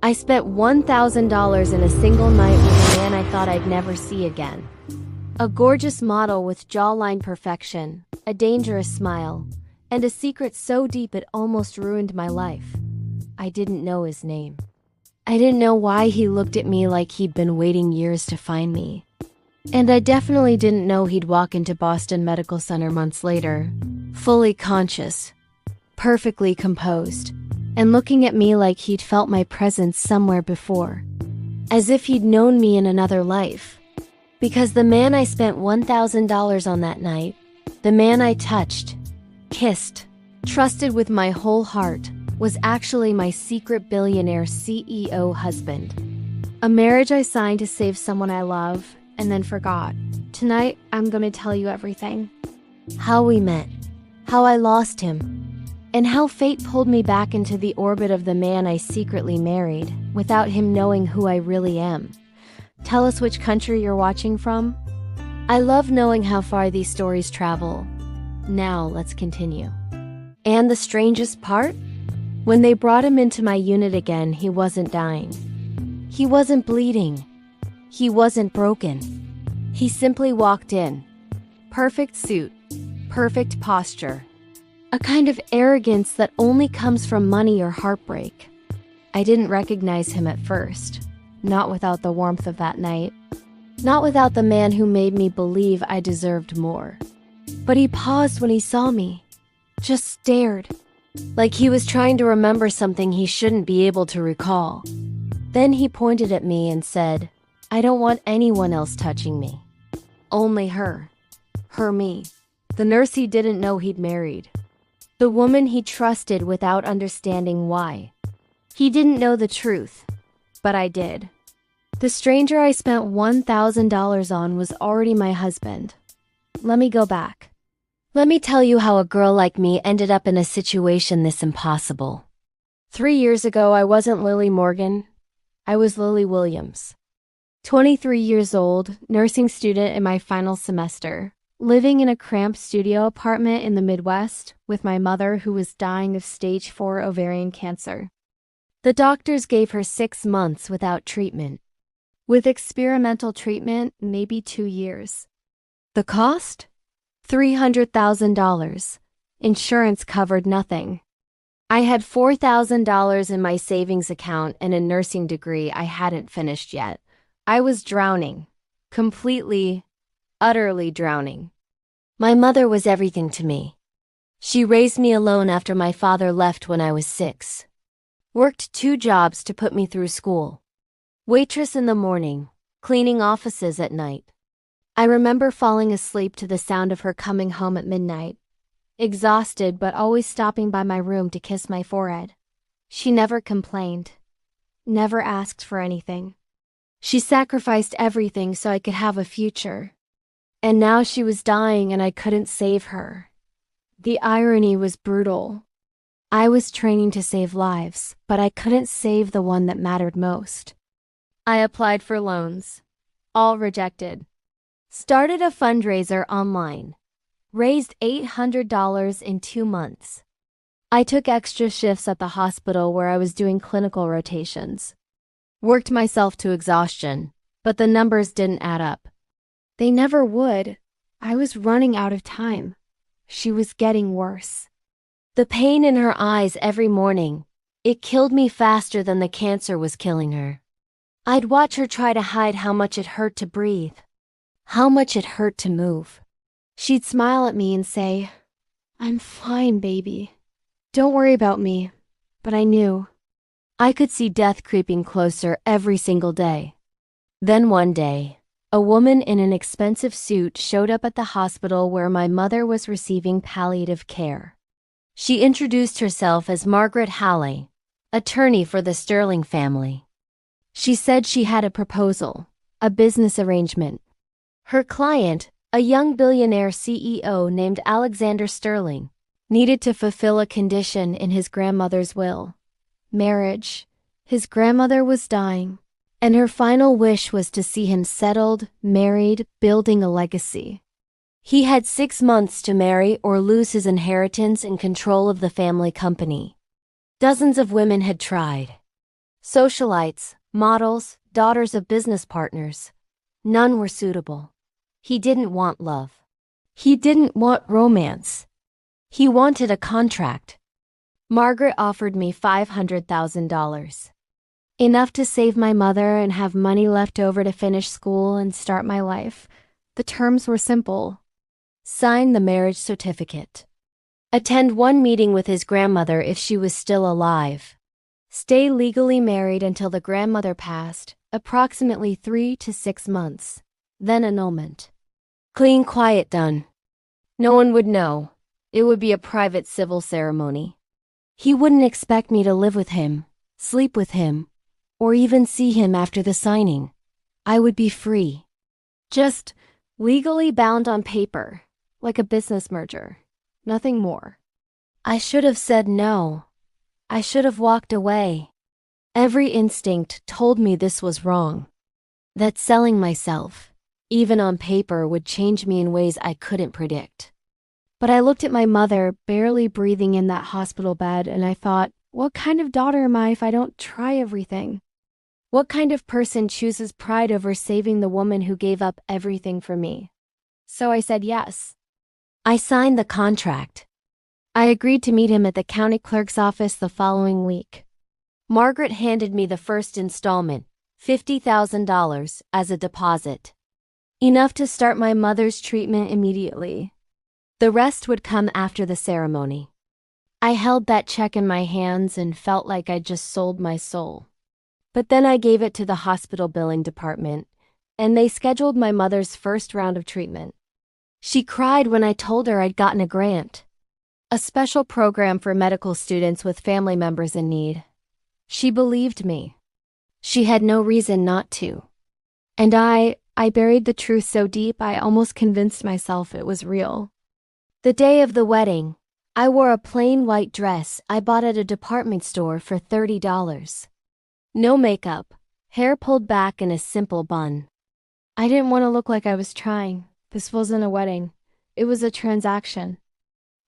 I spent $1,000 in a single night with a man I thought I'd never see again. A gorgeous model with jawline perfection, a dangerous smile, and a secret so deep it almost ruined my life. I didn't know his name. I didn't know why he looked at me like he'd been waiting years to find me. And I definitely didn't know he'd walk into Boston Medical Center months later, fully conscious, perfectly composed, and looking at me like he'd felt my presence somewhere before, as if he'd known me in another life. Because the man I spent $1,000 on that night, the man I touched, kissed, trusted with my whole heart, was actually my secret billionaire CEO husband. A marriage I signed to save someone I love, and then forgot. Tonight, I'm gonna tell you everything. How we met, how I lost him, and how fate pulled me back into the orbit of the man I secretly married, without him knowing who I really am. Tell us which country you're watching from? I love knowing how far these stories travel. Now, let's continue. And the strangest part? When they brought him into my unit again, he wasn't dying. He wasn't bleeding. He wasn't broken. He simply walked in. Perfect suit, perfect posture. A kind of arrogance that only comes from money or heartbreak. I didn't recognize him at first, not without the warmth of that night, not without the man who made me believe I deserved more. But he paused when he saw me, just stared, like he was trying to remember something he shouldn't be able to recall. Then he pointed at me and said, "I don't want anyone else touching me. Only her. Her me. The nurse he didn't know he'd married. The woman he trusted without understanding why. He didn't know the truth, but I did. The stranger I spent $1,000 on was already my husband. Let me go back. Let me tell you how a girl like me ended up in a situation this impossible. 3 years ago, I wasn't Lily Morgan. I was Lily Williams. 23 years old, nursing student in my final semester, living in a cramped studio apartment in the Midwest with my mother who was dying of stage 4 ovarian cancer. The doctors gave her 6 months without treatment. With experimental treatment, maybe 2 years. The cost? $300,000. Insurance covered nothing. I had $4,000 in my savings account and a nursing degree I hadn't finished yet. I was drowning. Completely, utterly drowning. My mother was everything to me. She raised me alone after my father left when I was 6. Worked 2 jobs to put me through school. Waitress in the morning, cleaning offices at night. I remember falling asleep to the sound of her coming home at midnight, exhausted but always stopping by my room to kiss my forehead. She never complained, never asked for anything. She sacrificed everything so I could have a future. And now she was dying and I couldn't save her. The irony was brutal. I was training to save lives, but I couldn't save the one that mattered most. I applied for loans, all rejected. Started a fundraiser online. Raised $800 in 2 months. I took extra shifts at the hospital where I was doing clinical rotations. Worked myself to exhaustion, but the numbers didn't add up. They never would. I was running out of time. She was getting worse. The pain in her eyes every morning, it killed me faster than the cancer was killing her. I'd watch her try to hide how much it hurt to breathe, how much it hurt to move. She'd smile at me and say, "I'm fine, baby. Don't worry about me." But I knew. I could see death creeping closer every single day. Then one day, a woman in an expensive suit showed up at the hospital where my mother was receiving palliative care. She introduced herself as Margaret Halley, attorney for the Sterling family. She said she had a proposal, a business arrangement. Her client, a young billionaire CEO named Alexander Sterling, needed to fulfill a condition in his grandmother's will. Marriage. His grandmother was dying, and her final wish was to see him settled, married, building a legacy. He had 6 months to marry or lose his inheritance and control of the family company. Dozens of women had tried. Socialites, models, daughters of business partners. None were suitable. He didn't want love. He didn't want romance. He wanted a contract. Margaret offered me $500,000. Enough to save my mother and have money left over to finish school and start my life. The terms were simple. Sign the marriage certificate. Attend one meeting with his grandmother if she was still alive. Stay legally married until the grandmother passed, approximately 3 to 6 months. Then annulment. Clean, quiet, done. No one would know. It would be a private civil ceremony. He wouldn't expect me to live with him, sleep with him, or even see him after the signing. I would be free. Just legally bound on paper, like a business merger. Nothing more. I should have said no. I should have walked away. Every instinct told me this was wrong. That selling myself, even on paper, would change me in ways I couldn't predict. But I looked at my mother, barely breathing in that hospital bed, and I thought, what kind of daughter am I if I don't try everything? What kind of person chooses pride over saving the woman who gave up everything for me? So I said yes. I signed the contract. I agreed to meet him at the county clerk's office the following week. Margaret handed me the first installment, $50,000, as a deposit. Enough to start my mother's treatment immediately. The rest would come after the ceremony. I held that check in my hands and felt like I'd just sold my soul. But then I gave it to the hospital billing department, and they scheduled my mother's first round of treatment. She cried when I told her I'd gotten a grant, a special program for medical students with family members in need. She believed me. She had no reason not to. And I buried the truth so deep I almost convinced myself it was real. The day of the wedding, I wore a plain white dress I bought at a department store for $30. No makeup, hair pulled back in a simple bun. I didn't want to look like I was trying. This wasn't a wedding. It was a transaction.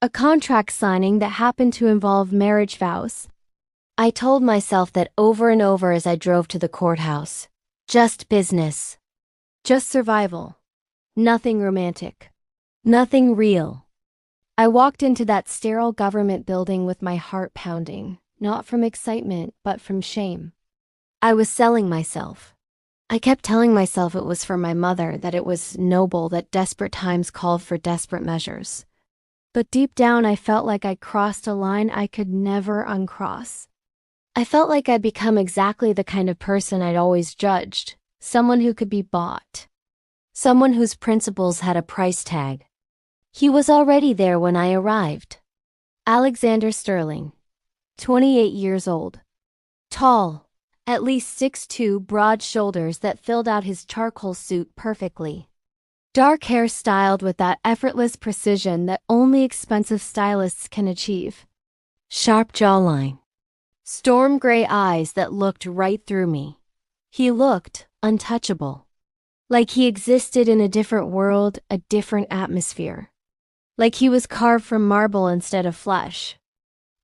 A contract signing that happened to involve marriage vows. I told myself that over and over as I drove to the courthouse. Just business. Just survival. Nothing romantic. Nothing real. I walked into that sterile government building with my heart pounding, not from excitement, but from shame. I was selling myself. I kept telling myself it was for my mother, that it was noble, that desperate times called for desperate measures. But deep down I felt like I crossed a line I could never uncross. I felt like I'd become exactly the kind of person I'd always judged, someone who could be bought. Someone whose principles had a price tag. He was already there when I arrived. Alexander Sterling, 28 years old. Tall. At least 6'2", broad shoulders that filled out his charcoal suit perfectly. Dark hair styled with that effortless precision that only expensive stylists can achieve. Sharp jawline. Storm gray eyes that looked right through me. He looked untouchable. Like he existed in a different world, a different atmosphere. Like he was carved from marble instead of flesh.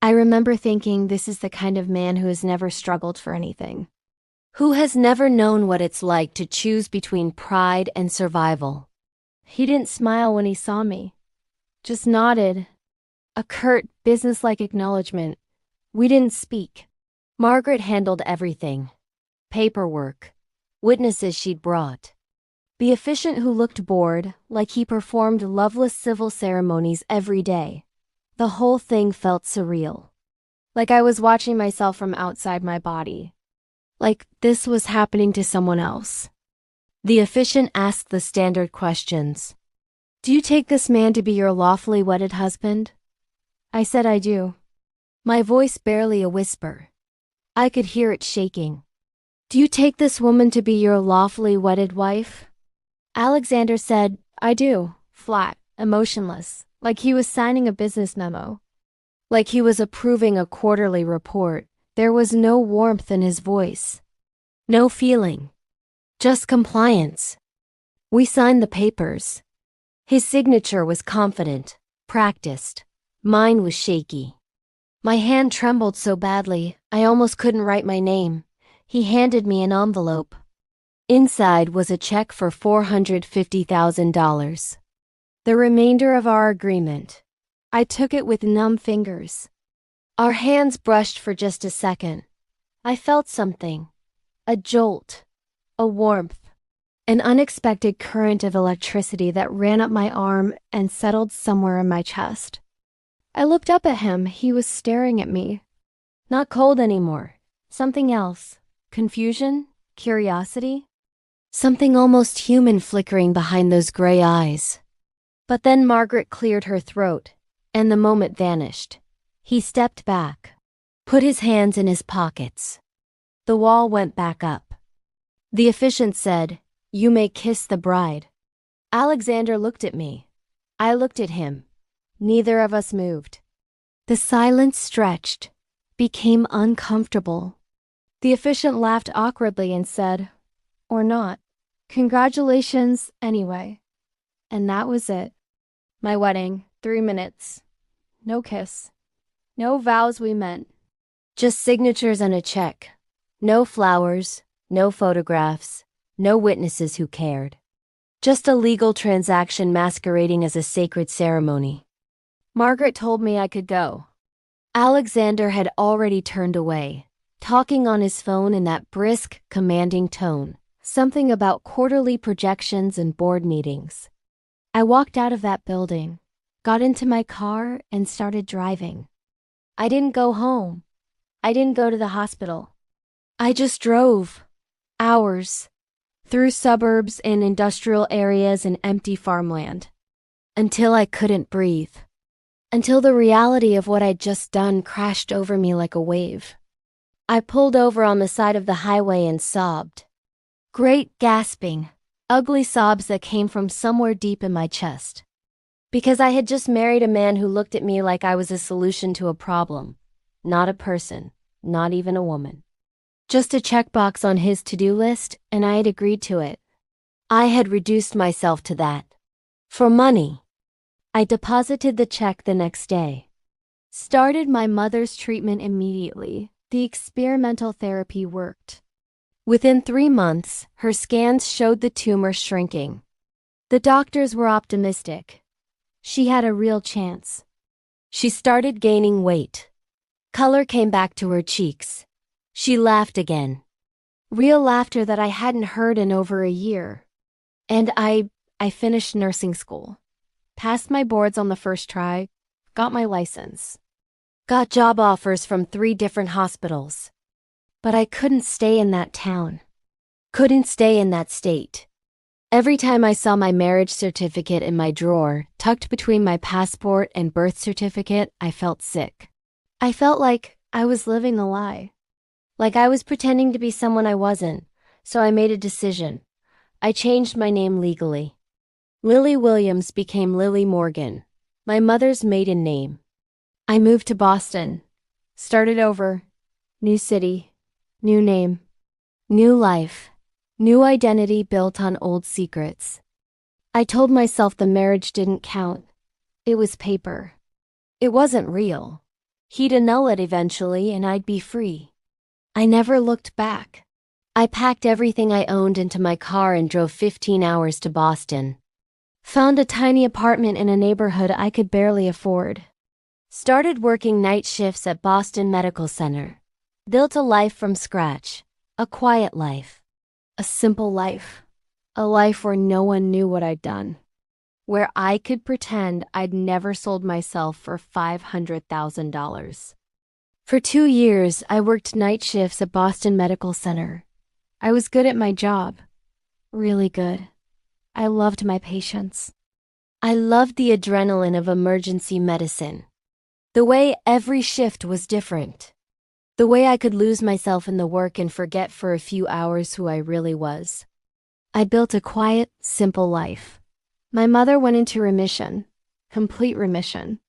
I remember thinking, this is the kind of man who has never struggled for anything. Who has never known what it's like to choose between pride and survival. He didn't smile when he saw me. Just nodded. A curt, businesslike acknowledgement. We didn't speak. Margaret handled everything. Paperwork. Witnesses she'd brought. The officiant who looked bored, like he performed loveless civil ceremonies every day. The whole thing felt surreal. Like I was watching myself from outside my body. Like this was happening to someone else. The officiant asked the standard questions. Do you take this man to be your lawfully wedded husband? I said I do. My voice barely a whisper. I could hear it shaking. Do you take this woman to be your lawfully wedded wife? Alexander said, I do, flat, emotionless. Like he was signing a business memo. Like he was approving a quarterly report. There was no warmth in his voice. No feeling. Just compliance. We signed the papers. His signature was confident, practiced. Mine was shaky. My hand trembled so badly, I almost couldn't write my name. He handed me an envelope. Inside was a check for $450,000. The remainder of our agreement. I took it with numb fingers. Our hands brushed for just a second. I felt something. A jolt. A warmth. An unexpected current of electricity that ran up my arm and settled somewhere in my chest. I looked up at him. He was staring at me. Not cold anymore. Something else. Confusion? Curiosity? Something almost human flickering behind those gray eyes. But then Margaret cleared her throat, and the moment vanished. He stepped back, put his hands in his pockets. The wall went back up. The officiant said, "You may kiss the bride." Alexander looked at me. I looked at him. Neither of us moved. The silence stretched, became uncomfortable. The officiant laughed awkwardly and said, "Or not. Congratulations anyway." And that was it. My wedding, 3 minutes. No kiss. No vows we meant. Just signatures and a check. No flowers, no photographs, no witnesses who cared. Just a legal transaction masquerading as a sacred ceremony. Margaret told me I could go. Alexander had already turned away, talking on his phone in that brisk, commanding tone. Something about quarterly projections and board meetings. I walked out of that building, got into my car, and started driving. I didn't go home. I didn't go to the hospital. I just drove. Hours. Through suburbs and industrial areas and empty farmland. Until I couldn't breathe. Until the reality of what I'd just done crashed over me like a wave. I pulled over on the side of the highway and sobbed. Great gasping, ugly sobs that came from somewhere deep in my chest. Because I had just married a man who looked at me like I was a solution to a problem. Not a person, not even a woman. Just a checkbox on his to-do list, and I had agreed to it. I had reduced myself to that. For money. I deposited the check the next day. Started my mother's treatment immediately. The experimental therapy worked. Within 3 months, her scans showed the tumor shrinking. The doctors were optimistic. She had a real chance. She started gaining weight. Color came back to her cheeks. She laughed again. Real laughter that I hadn't heard in over a year. And I finished nursing school. Passed my boards on the first try. Got my license. Got job offers from 3 different hospitals. But I couldn't stay in that town. Couldn't stay in that state. Every time I saw my marriage certificate in my drawer, tucked between my passport and birth certificate, I felt sick. I felt like I was living a lie. Like I was pretending to be someone I wasn't. So I made a decision. I changed my name legally. Lily Williams became Lily Morgan, my mother's maiden name. I moved to Boston. Started over. New city. New name, new life, new identity built on old secrets. I told myself the marriage didn't count. It was paper. It wasn't real. He'd annul it eventually and I'd be free. I never looked back. I packed everything I owned into my car and drove 15 hours to Boston. Found a tiny apartment in a neighborhood I could barely afford. Started working night shifts at Boston Medical Center. Built a life from scratch, a quiet life, a simple life, a life where no one knew what I'd done, where I could pretend I'd never sold myself for $500,000. For 2 years, I worked night shifts at Boston Medical Center. I was good at my job, really good. I loved my patients. I loved the adrenaline of emergency medicine, the way every shift was different. The way I could lose myself in the work and forget for a few hours who I really was. I built a quiet, simple life. My mother went into remission, complete remission.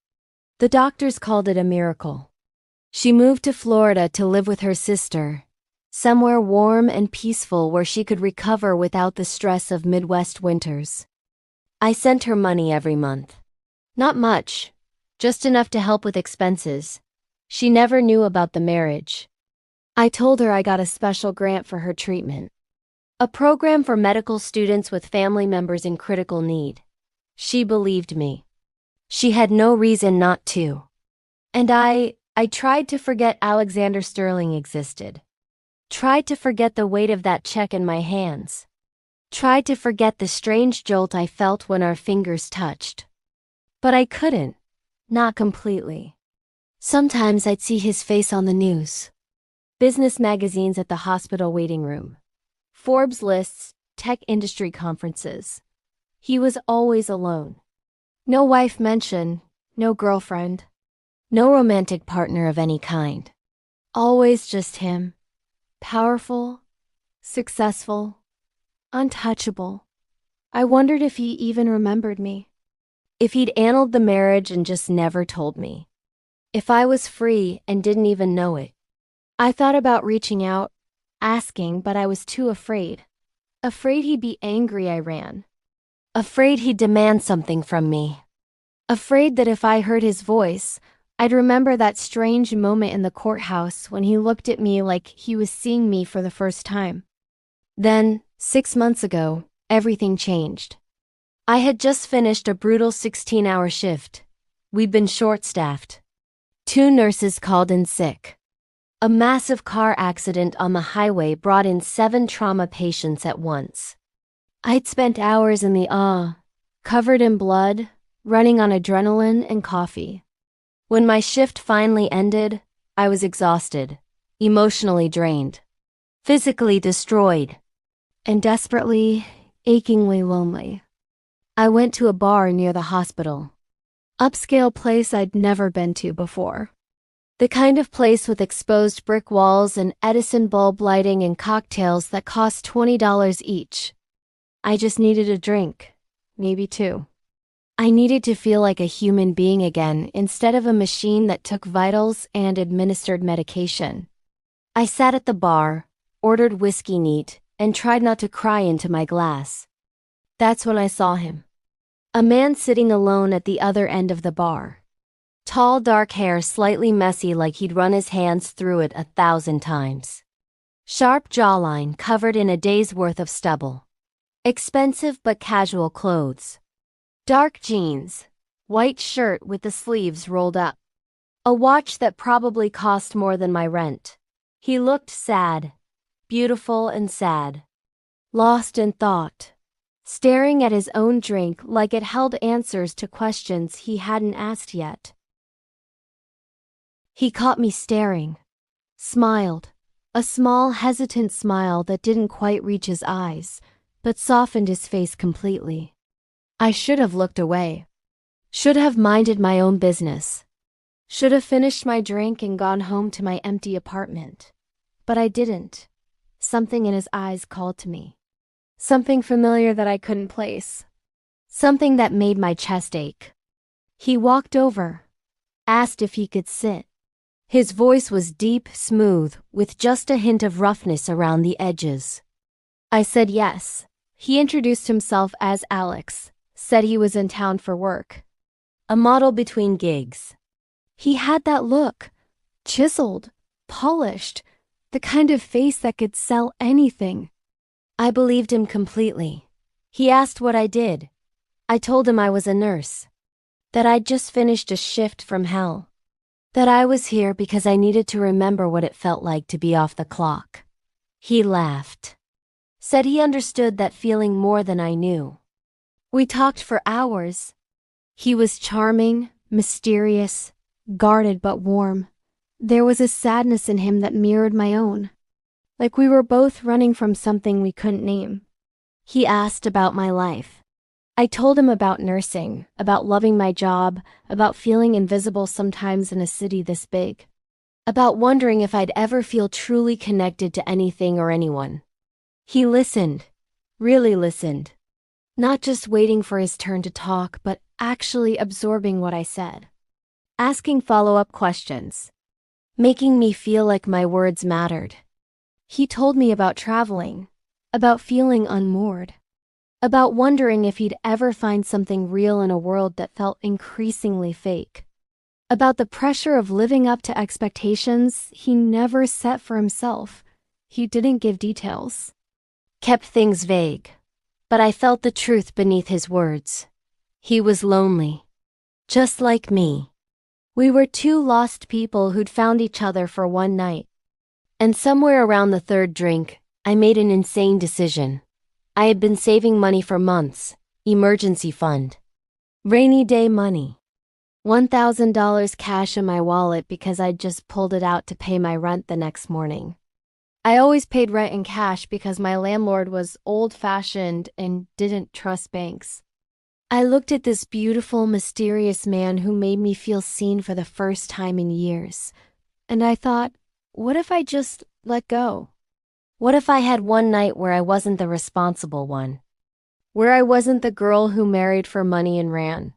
The doctors called it a miracle. She moved to Florida to live with her sister, somewhere warm and peaceful where she could recover without the stress of Midwest winters. I sent her money every month. Not much, just enough to help with expenses. She never knew about the marriage. I told her I got a special grant for her treatment. A program for medical students with family members in critical need. She believed me. She had no reason not to. And I tried to forget Alexander Sterling existed. Tried to forget the weight of that check in my hands. Tried to forget the strange jolt I felt when our fingers touched. But I couldn't. Not completely. Sometimes I'd see his face on the news. Business magazines at the hospital waiting room. Forbes lists, tech industry conferences. He was always alone. No wife mention, no girlfriend. No romantic partner of any kind. Always just him. Powerful, successful, untouchable. I wondered if he even remembered me. If he'd annulled the marriage and just never told me. If I was free and didn't even know it. I thought about reaching out, asking, but I was too afraid. Afraid he'd be angry I ran. Afraid he'd demand something from me. Afraid that if I heard his voice, I'd remember that strange moment in the courthouse when he looked at me like he was seeing me for the first time. Then, 6 months ago, everything changed. I had just finished a brutal 16-hour shift. We'd been short-staffed. 2 nurses called in sick. A massive car accident on the highway brought in 7 trauma patients at once. I'd spent hours in the OR, covered in blood, running on adrenaline and coffee. When my shift finally ended, I was exhausted, emotionally drained, physically destroyed, and desperately, achingly lonely. I went to a bar near the hospital. Upscale place I'd never been to before. The kind of place with exposed brick walls and Edison bulb lighting and cocktails that cost $20 each. I just needed a drink, maybe 2. I needed to feel like a human being again instead of a machine that took vitals and administered medication. I sat at the bar, ordered whiskey neat, and tried not to cry into my glass. That's when I saw him. A man sitting alone at the other end of the bar. Tall, dark hair slightly messy like he'd run his hands through it 1,000 times. Sharp jawline covered in a day's worth of stubble. Expensive but casual clothes. Dark jeans, white shirt with the sleeves rolled up. A watch that probably cost more than my rent. He looked sad, beautiful and sad. Lost in thought. Staring at his own drink like it held answers to questions he hadn't asked yet. He caught me staring. Smiled. A small, hesitant smile that didn't quite reach his eyes, but softened his face completely. I should have looked away. Should have minded my own business. Should have finished my drink and gone home to my empty apartment. But I didn't. Something in his eyes called to me. Something familiar that I couldn't place. Something that made my chest ache. He walked over. Asked if he could sit. His voice was deep, smooth, with just a hint of roughness around the edges. I said yes. He introduced himself as Alex, said he was in town for work. A model between gigs. He had that look, chiseled, polished, the kind of face that could sell anything. I believed him completely. He asked what I did. I told him I was a nurse. That I'd just finished a shift from hell. That I was here because I needed to remember what it felt like to be off the clock. He laughed. Said he understood that feeling more than I knew. We talked for hours. He was charming, mysterious, guarded but warm. There was a sadness in him that mirrored my own. Like we were both running from something we couldn't name. He asked about my life. I told him about nursing, about loving my job, about feeling invisible sometimes in a city this big. About wondering if I'd ever feel truly connected to anything or anyone. He listened, really listened. Not just waiting for his turn to talk, but actually absorbing what I said. Asking follow-up questions. Making me feel like my words mattered. He told me about traveling, about feeling unmoored. About wondering if he'd ever find something real in a world that felt increasingly fake. about the pressure of living up to expectations he never set for himself. He didn't give details, kept things vague, but I felt the truth beneath his words. He was lonely, just like me. We were two lost people who'd found each other for one night. And somewhere around the third drink, I made an insane decision. I had been saving money for months, emergency fund, rainy day money. $1,000 cash in my wallet because I'd just pulled it out to pay my rent the next morning. I always paid rent in cash because my landlord was old-fashioned and didn't trust banks. I looked at this beautiful, mysterious man who made me feel seen for the first time in years, and I thought, what if I just let go? What if I had one night where I wasn't the responsible one? Where I wasn't the girl who married for money and ran?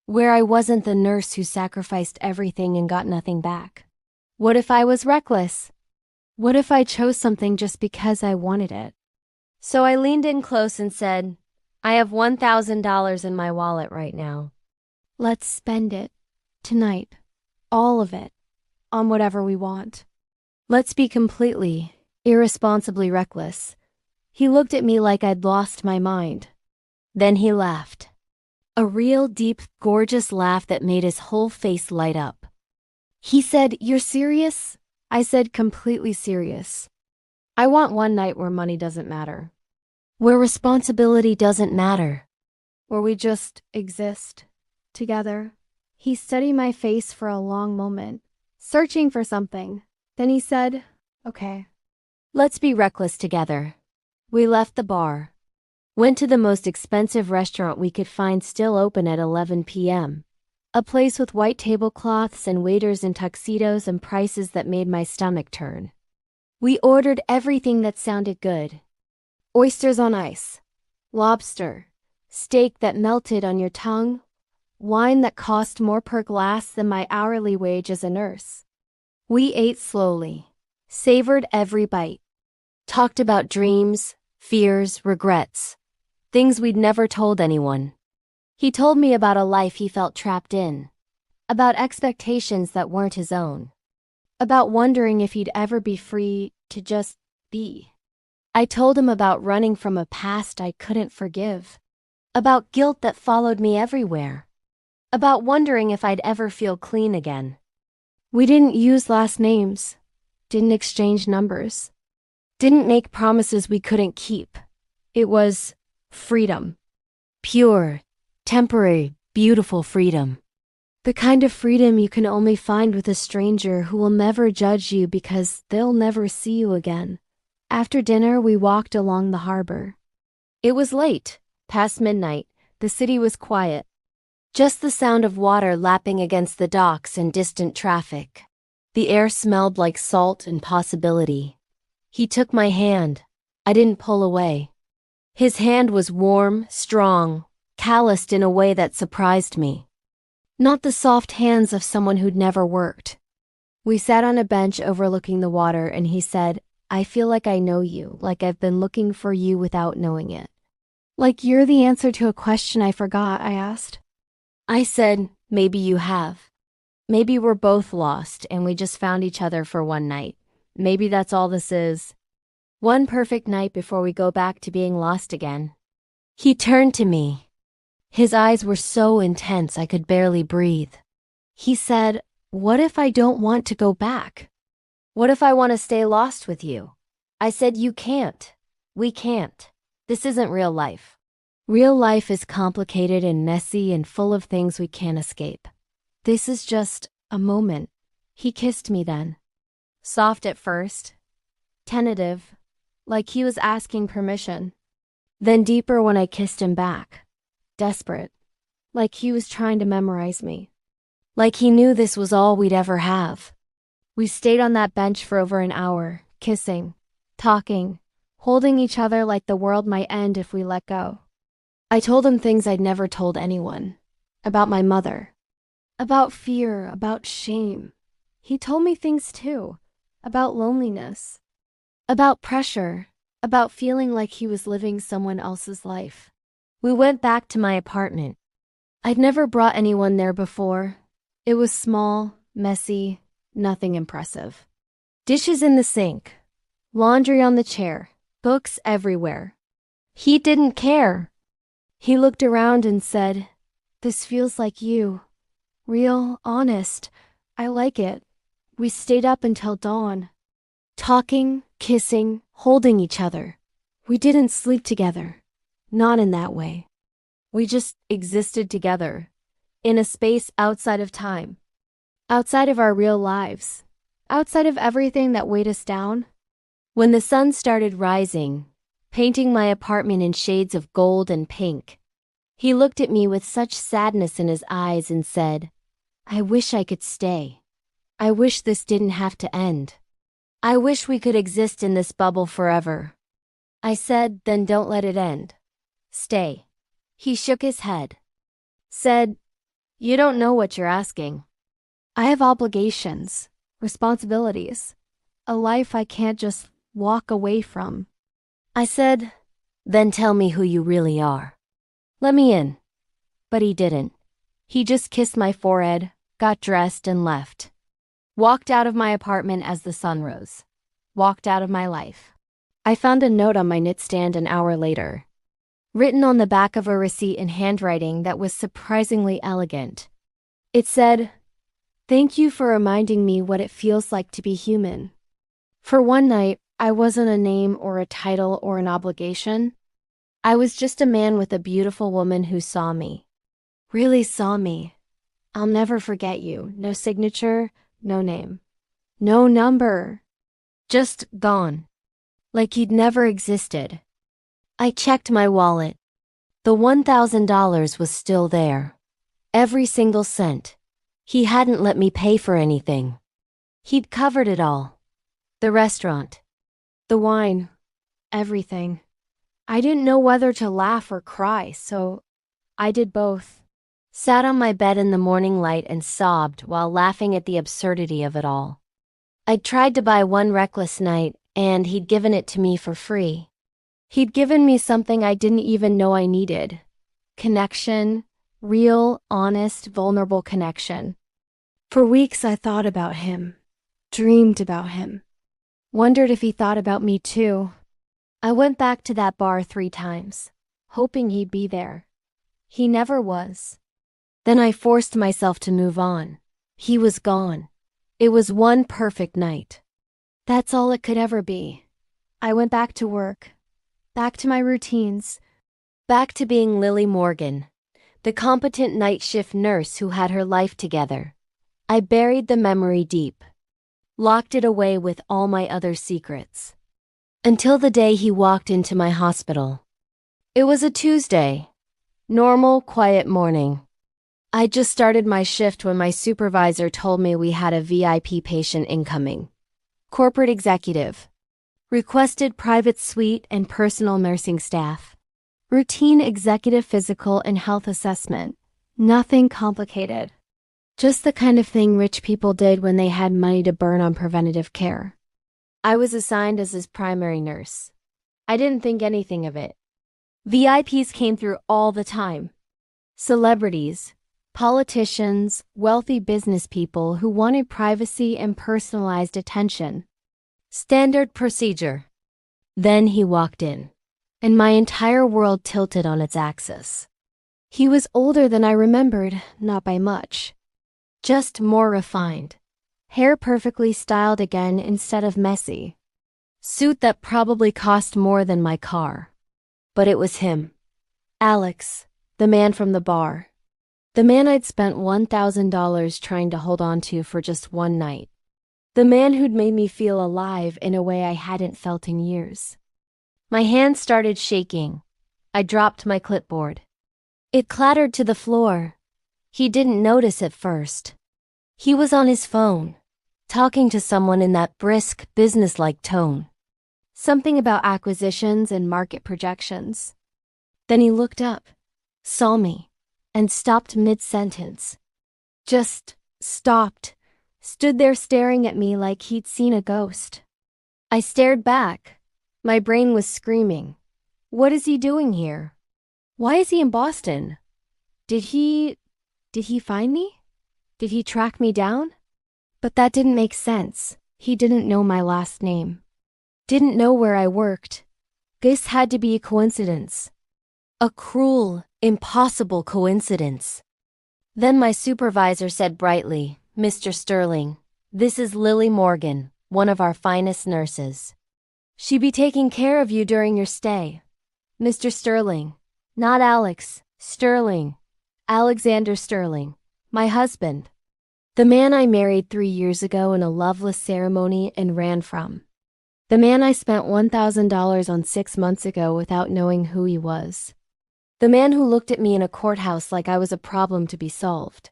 Where I wasn't the nurse who sacrificed everything and got nothing back? What if I was reckless? What if I chose something just because I wanted it? So I leaned in close and said, I have $1,000 in my wallet right now. Let's spend it, tonight, all of it, on whatever we want. Let's be completely, irresponsibly reckless. He looked at me like I'd lost my mind. Then he laughed. A real deep, gorgeous laugh that made his whole face light up. He said, "You're serious?" I said, completely serious. I want one night where money doesn't matter. Where responsibility doesn't matter. Where we just exist together. He studied my face for a long moment, searching for something. Then he said, okay, let's be reckless together. We left the bar. Went to the most expensive restaurant we could find still open at 11 p.m. A place with white tablecloths and waiters in tuxedos and prices that made my stomach turn. We ordered everything that sounded good. Oysters on ice, lobster, steak that melted on your tongue, wine that cost more per glass than my hourly wage as a nurse. We ate slowly, savored every bite, talked about dreams, fears, regrets, things we'd never told anyone. He told me about a life he felt trapped in, about expectations that weren't his own, about wondering if he'd ever be free to just be. I told him about running from a past I couldn't forgive, about guilt that followed me everywhere, about wondering if I'd ever feel clean again. We didn't use last names, didn't exchange numbers, didn't make promises we couldn't keep. It was freedom. Pure, temporary, beautiful freedom. The kind of freedom you can only find with a stranger who will never judge you because they'll never see you again. After dinner, we walked along the harbor. It was late, past midnight. The city was quiet. Just the sound of water lapping against the docks and distant traffic. The air smelled like salt and possibility. He took my hand. I didn't pull away. His hand was warm, strong, calloused in a way that surprised me. Not the soft hands of someone who'd never worked. We sat on a bench overlooking the water and he said, I feel like I know you, like I've been looking for you without knowing it. Like you're the answer to a question I forgot, I asked. I said, maybe you have. Maybe we're both lost and we just found each other for one night. Maybe that's all this is. One perfect night before we go back to being lost again. He turned to me. His eyes were so intense I could barely breathe. He said, what if I don't want to go back? What if I want to stay lost with you? I said, you can't. We can't. This isn't real life. Real life is complicated and messy and full of things we can't escape. This is just a moment. He kissed me then. Soft at first. Tentative. Like he was asking permission. Then deeper when I kissed him back. Desperate. Like he was trying to memorize me. Like he knew this was all we'd ever have. We stayed on that bench for over an hour, kissing, talking, holding each other like the world might end if we let go. I told him things I'd never told anyone. About my mother. About fear, about shame. He told me things too. About loneliness. About pressure. About feeling like he was living someone else's life. We went back to my apartment. I'd never brought anyone there before. It was small, messy, nothing impressive. Dishes in the sink, laundry on the chair, books everywhere. He didn't care. He looked around and said, "This feels like you. Real, honest. I like it." We stayed up until dawn, talking, kissing, holding each other. We didn't sleep together. Not in that way. We just existed together, in a space outside of time, outside of our real lives, outside of everything that weighed us down. When the sun started rising, painting my apartment in shades of gold and pink, he looked at me with such sadness in his eyes and said, "I wish I could stay. I wish this didn't have to end. I wish we could exist in this bubble forever." I said, "Then don't let it end. Stay." He shook his head, said, "You don't know what you're asking. I have obligations, responsibilities, a life I can't just walk away from." I said, "Then tell me who you really are. Let me in." But he didn't. He just kissed my forehead, got dressed, and left. Walked out of my apartment as the sun rose. Walked out of my life. I found a note on my nightstand an hour later, written on the back of a receipt in handwriting that was surprisingly elegant. It said, "Thank you for reminding me what it feels like to be human. For one night, I wasn't a name or a title or an obligation. I was just a man with a beautiful woman who saw me. Really saw me. I'll never forget you. No signature, no name, no number. Just gone. Like you'd never existed." I checked my wallet. The $1,000 was still there. Every single cent. He hadn't let me pay for anything. He'd covered it all. The restaurant, the wine, everything. I didn't know whether to laugh or cry, so I did both. Sat on my bed in the morning light and sobbed while laughing at the absurdity of it all. I'd tried to buy one reckless night, and he'd given it to me for free. He'd given me something I didn't even know I needed. Connection, real, honest, vulnerable connection. For weeks I thought about him, dreamed about him, wondered if he thought about me too. I went back to that bar 3 times, hoping he'd be there. He never was. Then I forced myself to move on. He was gone. It was one perfect night. That's all it could ever be. I went back to work, back to my routines, back to being Lily Morgan, the competent night shift nurse who had her life together. I buried the memory deep, locked it away with all my other secrets. Until the day he walked into my hospital. It was a Tuesday. Normal, quiet morning. I'd just started my shift when my supervisor told me we had a VIP patient incoming. Corporate executive. Requested private suite and personal nursing staff. Routine executive physical and health assessment. Nothing complicated. Just the kind of thing rich people did when they had money to burn on preventative care. I was assigned as his primary nurse. I didn't think anything of it. VIPs came through all the time. Celebrities, politicians, wealthy business people who wanted privacy and personalized attention. Standard procedure. Then he walked in, and my entire world tilted on its axis. He was older than I remembered, not by much. Just more refined. Hair perfectly styled again instead of messy. Suit that probably cost more than my car. But it was him. Alex, the man from the bar. The man I'd spent $1,000 trying to hold on to for just one night. The man who'd made me feel alive in a way I hadn't felt in years. My hands started shaking. I dropped my clipboard. It clattered to the floor. He didn't notice at first. He was on his phone, talking to someone in that brisk, businesslike tone. Something about acquisitions and market projections. Then he looked up, saw me, and stopped mid-sentence. Just stopped, stood there staring at me like he'd seen a ghost. I stared back. My brain was screaming. What is he doing here? Why is he in Boston? Did he find me? Did he track me down? But that didn't make sense. He didn't know my last name. Didn't know where I worked. This had to be a coincidence. A cruel, impossible coincidence. Then my supervisor said brightly, "Mr. Sterling, this is Lily Morgan, one of our finest nurses. She be taking care of you during your stay. Mr. Sterling, not Alex, Sterling. Alexander Sterling, my husband. The man I married 3 years ago in a loveless ceremony and ran from. The man I spent $1,000 on 6 months ago without knowing who he was. The man who looked at me in a courthouse like I was a problem to be solved.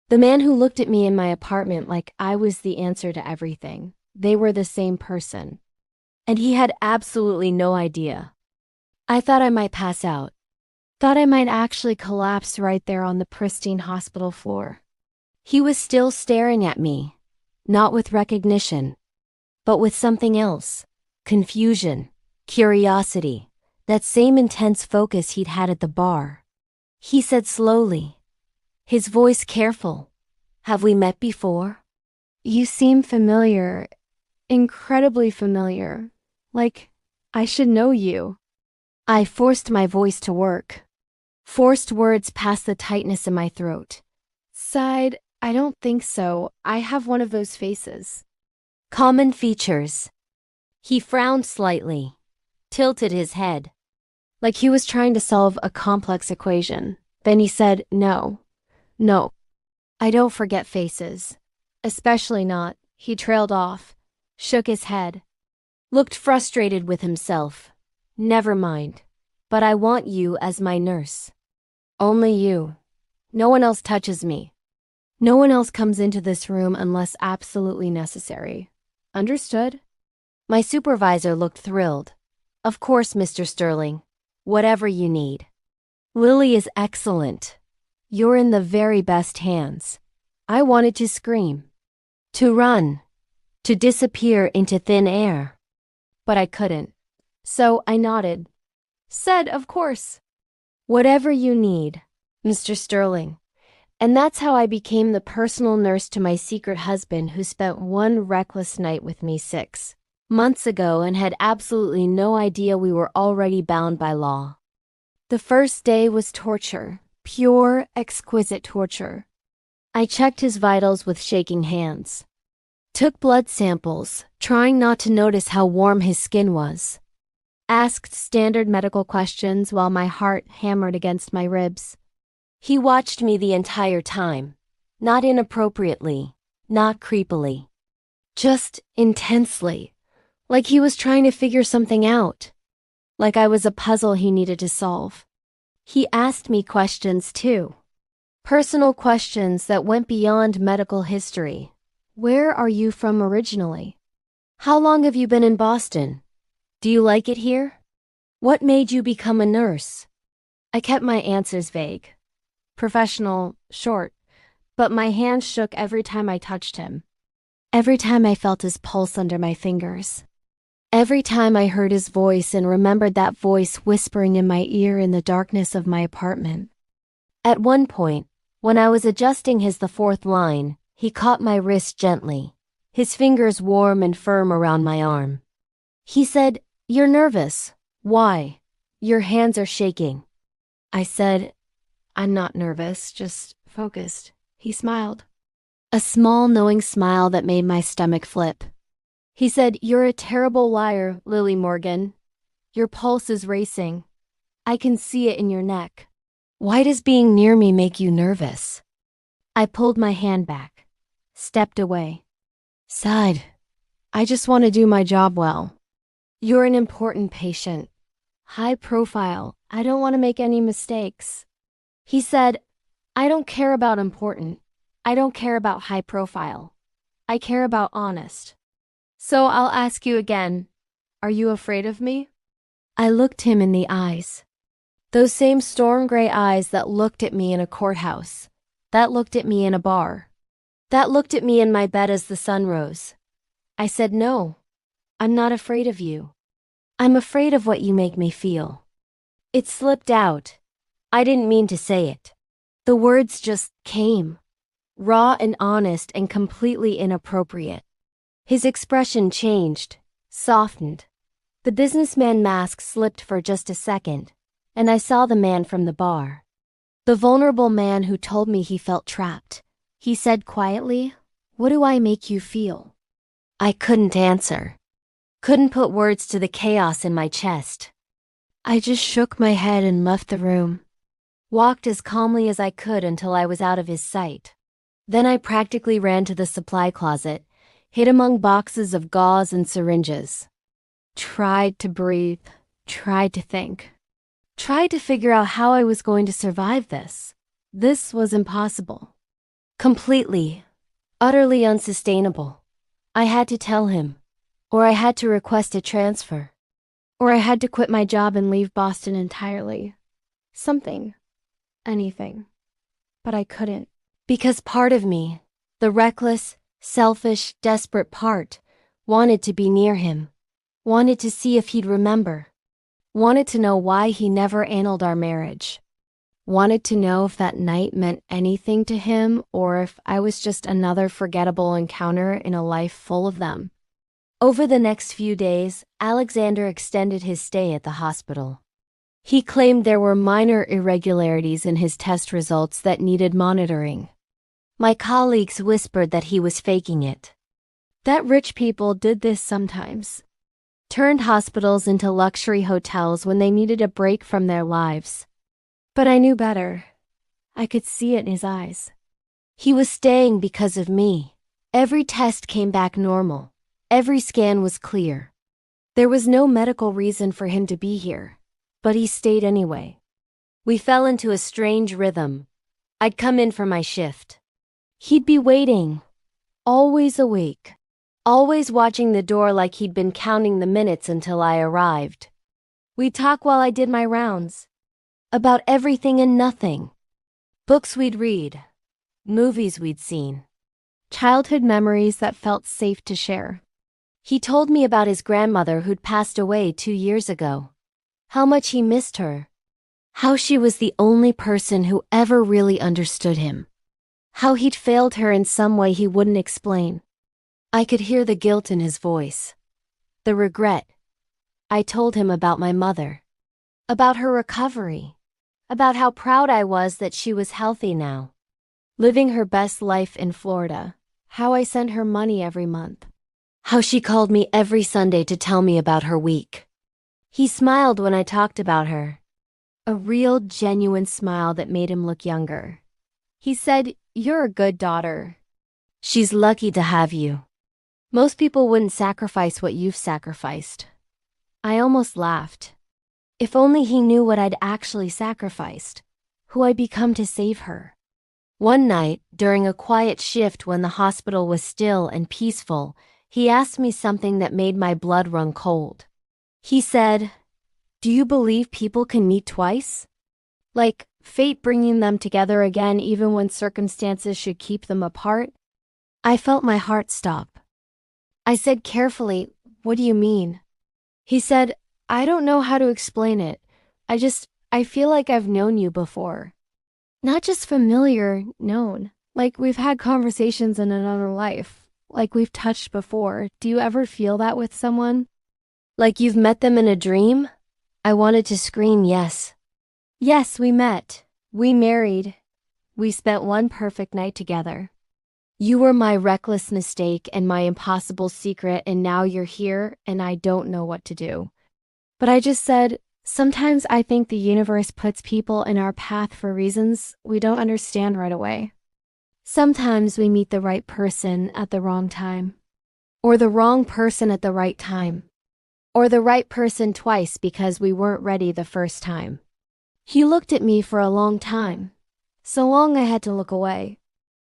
The man who looked at me in my apartment like I was the answer to everything. They were the same person. And he had absolutely no idea. I thought I might pass out. Thought I might actually collapse right there on the pristine hospital floor. He was still staring at me, not with recognition, but with something else. Confusion, curiosity, that same intense focus he'd had at the bar. He said slowly, his voice careful, "Have we met before?" "You seem familiar, incredibly familiar, like I should know you." I forced my voice to work, forced words past the tightness in my throat. Sighed, "I don't think so. I have one of those faces." "Common features." He frowned slightly, tilted his head, like he was trying to solve a complex equation. Then he said, No, I don't forget faces. Especially not." He trailed off, shook his head, looked frustrated with himself. "Never mind, but I want you as my nurse. Only you. No one else touches me. No one else comes into this room unless absolutely necessary. Understood?" My supervisor looked thrilled. "Of course, Mr. Sterling. Whatever you need. Lily is excellent. You're in the very best hands." I wanted to scream, to run, to disappear into thin air. But I couldn't. So I nodded. Said, "Of course. Whatever you need, Mr. Sterling." And that's how I became the personal nurse to my secret husband who spent one reckless night with me 6 months ago and had absolutely no idea we were already bound by law. The first day was torture, pure, exquisite torture. I checked his vitals with shaking hands. Took blood samples, trying not to notice how warm his skin was. Asked standard medical questions while my heart hammered against my ribs. He watched me the entire time, not inappropriately, not creepily. Just intensely, like he was trying to figure something out. Like I was a puzzle he needed to solve. He asked me questions too. Personal questions that went beyond medical history. Where are you from originally? How long have you been in Boston? Do you like it here? What made you become a nurse? I kept my answers vague. Professional, short, but my hands shook every time I touched him. Every time I felt his pulse under my fingers. Every time I heard his voice and remembered that voice whispering in my ear in the darkness of my apartment. At one point, when I was adjusting the 4th line, he caught my wrist gently, his fingers warm and firm around my arm. He said, "You're nervous. Why? Your hands are shaking." I said, "I'm not nervous, just focused." He smiled. A small, knowing smile that made my stomach flip. He said, "You're a terrible liar, Lily Morgan. Your pulse is racing. I can see it in your neck. Why does being near me make you nervous?" I pulled my hand back, stepped away, sighed. "I just want to do my job well. You're an important patient. High profile. I don't want to make any mistakes." He said, "I don't care about important. I don't care about high profile. I care about honest. So I'll ask you again, are you afraid of me?" I looked him in the eyes. Those same storm gray eyes that looked at me in a courthouse, that looked at me in a bar, that looked at me in my bed as the sun rose. I said, "No, I'm not afraid of you. I'm afraid of what you make me feel." It slipped out. I didn't mean to say it. The words just came. raw and honest and completely inappropriate. His expression changed, softened. The businessman mask slipped for just a second, and I saw the man from the bar. The vulnerable man who told me he felt trapped. He said quietly, "What do I make you feel?" I couldn't answer. Couldn't put words to the chaos in my chest. I just shook my head and left the room. Walked as calmly as I could until I was out of his sight. Then I practically ran to the supply closet, hid among boxes of gauze and syringes. Tried to breathe, tried to think. Tried to figure out how I was going to survive this. This was impossible. Completely, utterly unsustainable. I had to tell him, or I had to request a transfer, or I had to quit my job and leave Boston entirely. Something, anything. But I couldn't. Because part of me, the reckless, selfish, desperate part, wanted to be near him. Wanted to see if he'd remember. Wanted to know why he never annulled our marriage. Wanted to know if that night meant anything to him or if I was just another forgettable encounter in a life full of them. Over the next few days, Alexander extended his stay at the hospital. He claimed there were minor irregularities in his test results that needed monitoring. My colleagues whispered that he was faking it. That rich people did this sometimes. Turned hospitals into luxury hotels when they needed a break from their lives. But I knew better. I could see it in his eyes. He was staying because of me. Every test came back normal. Every scan was clear. There was no medical reason for him to be here, but he stayed anyway. We fell into a strange rhythm. I'd come in for my shift. He'd be waiting, always awake, always watching the door like he'd been counting the minutes until I arrived. We'd talk while I did my rounds. About everything and nothing. Books we'd read, movies we'd seen, childhood memories that felt safe to share. He told me about his grandmother who'd passed away 2 years ago. How much he missed her. How she was the only person who ever really understood him. How he'd failed her in some way he wouldn't explain. I could hear the guilt in his voice. The regret. I told him about my mother. About her recovery. About how proud I was that she was healthy now. Living her best life in Florida. How I sent her money every month. How she called me every Sunday to tell me about her week. He smiled when I talked about her. A real, genuine smile that made him look younger. He said, "You're a good daughter. She's lucky to have you. Most people wouldn't sacrifice what you've sacrificed." I almost laughed. If only he knew what I'd actually sacrificed, who I'd become to save her. One night, during a quiet shift when the hospital was still and peaceful, he asked me something that made my blood run cold. He said, "Do you believe people can meet twice? Like fate bringing them together again even when circumstances should keep them apart?" I felt my heart stop. I said carefully, "What do you mean?" He said, "I don't know how to explain it. I feel like I've known you before. Not just familiar, known. Like we've had conversations in another life. Like we've touched before. Do you ever feel that with someone? Like you've met them in a dream?" I wanted to scream yes. Yes, we met. We married. We spent one perfect night together. You were my reckless mistake and my impossible secret, and now you're here and I don't know what to do. But I just said, sometimes I think the universe puts people in our path for reasons we don't understand right away. Sometimes we meet the right person at the wrong time. Or the wrong person at the right time. Or the right person twice because we weren't ready the first time. He looked at me for a long time. So long I had to look away.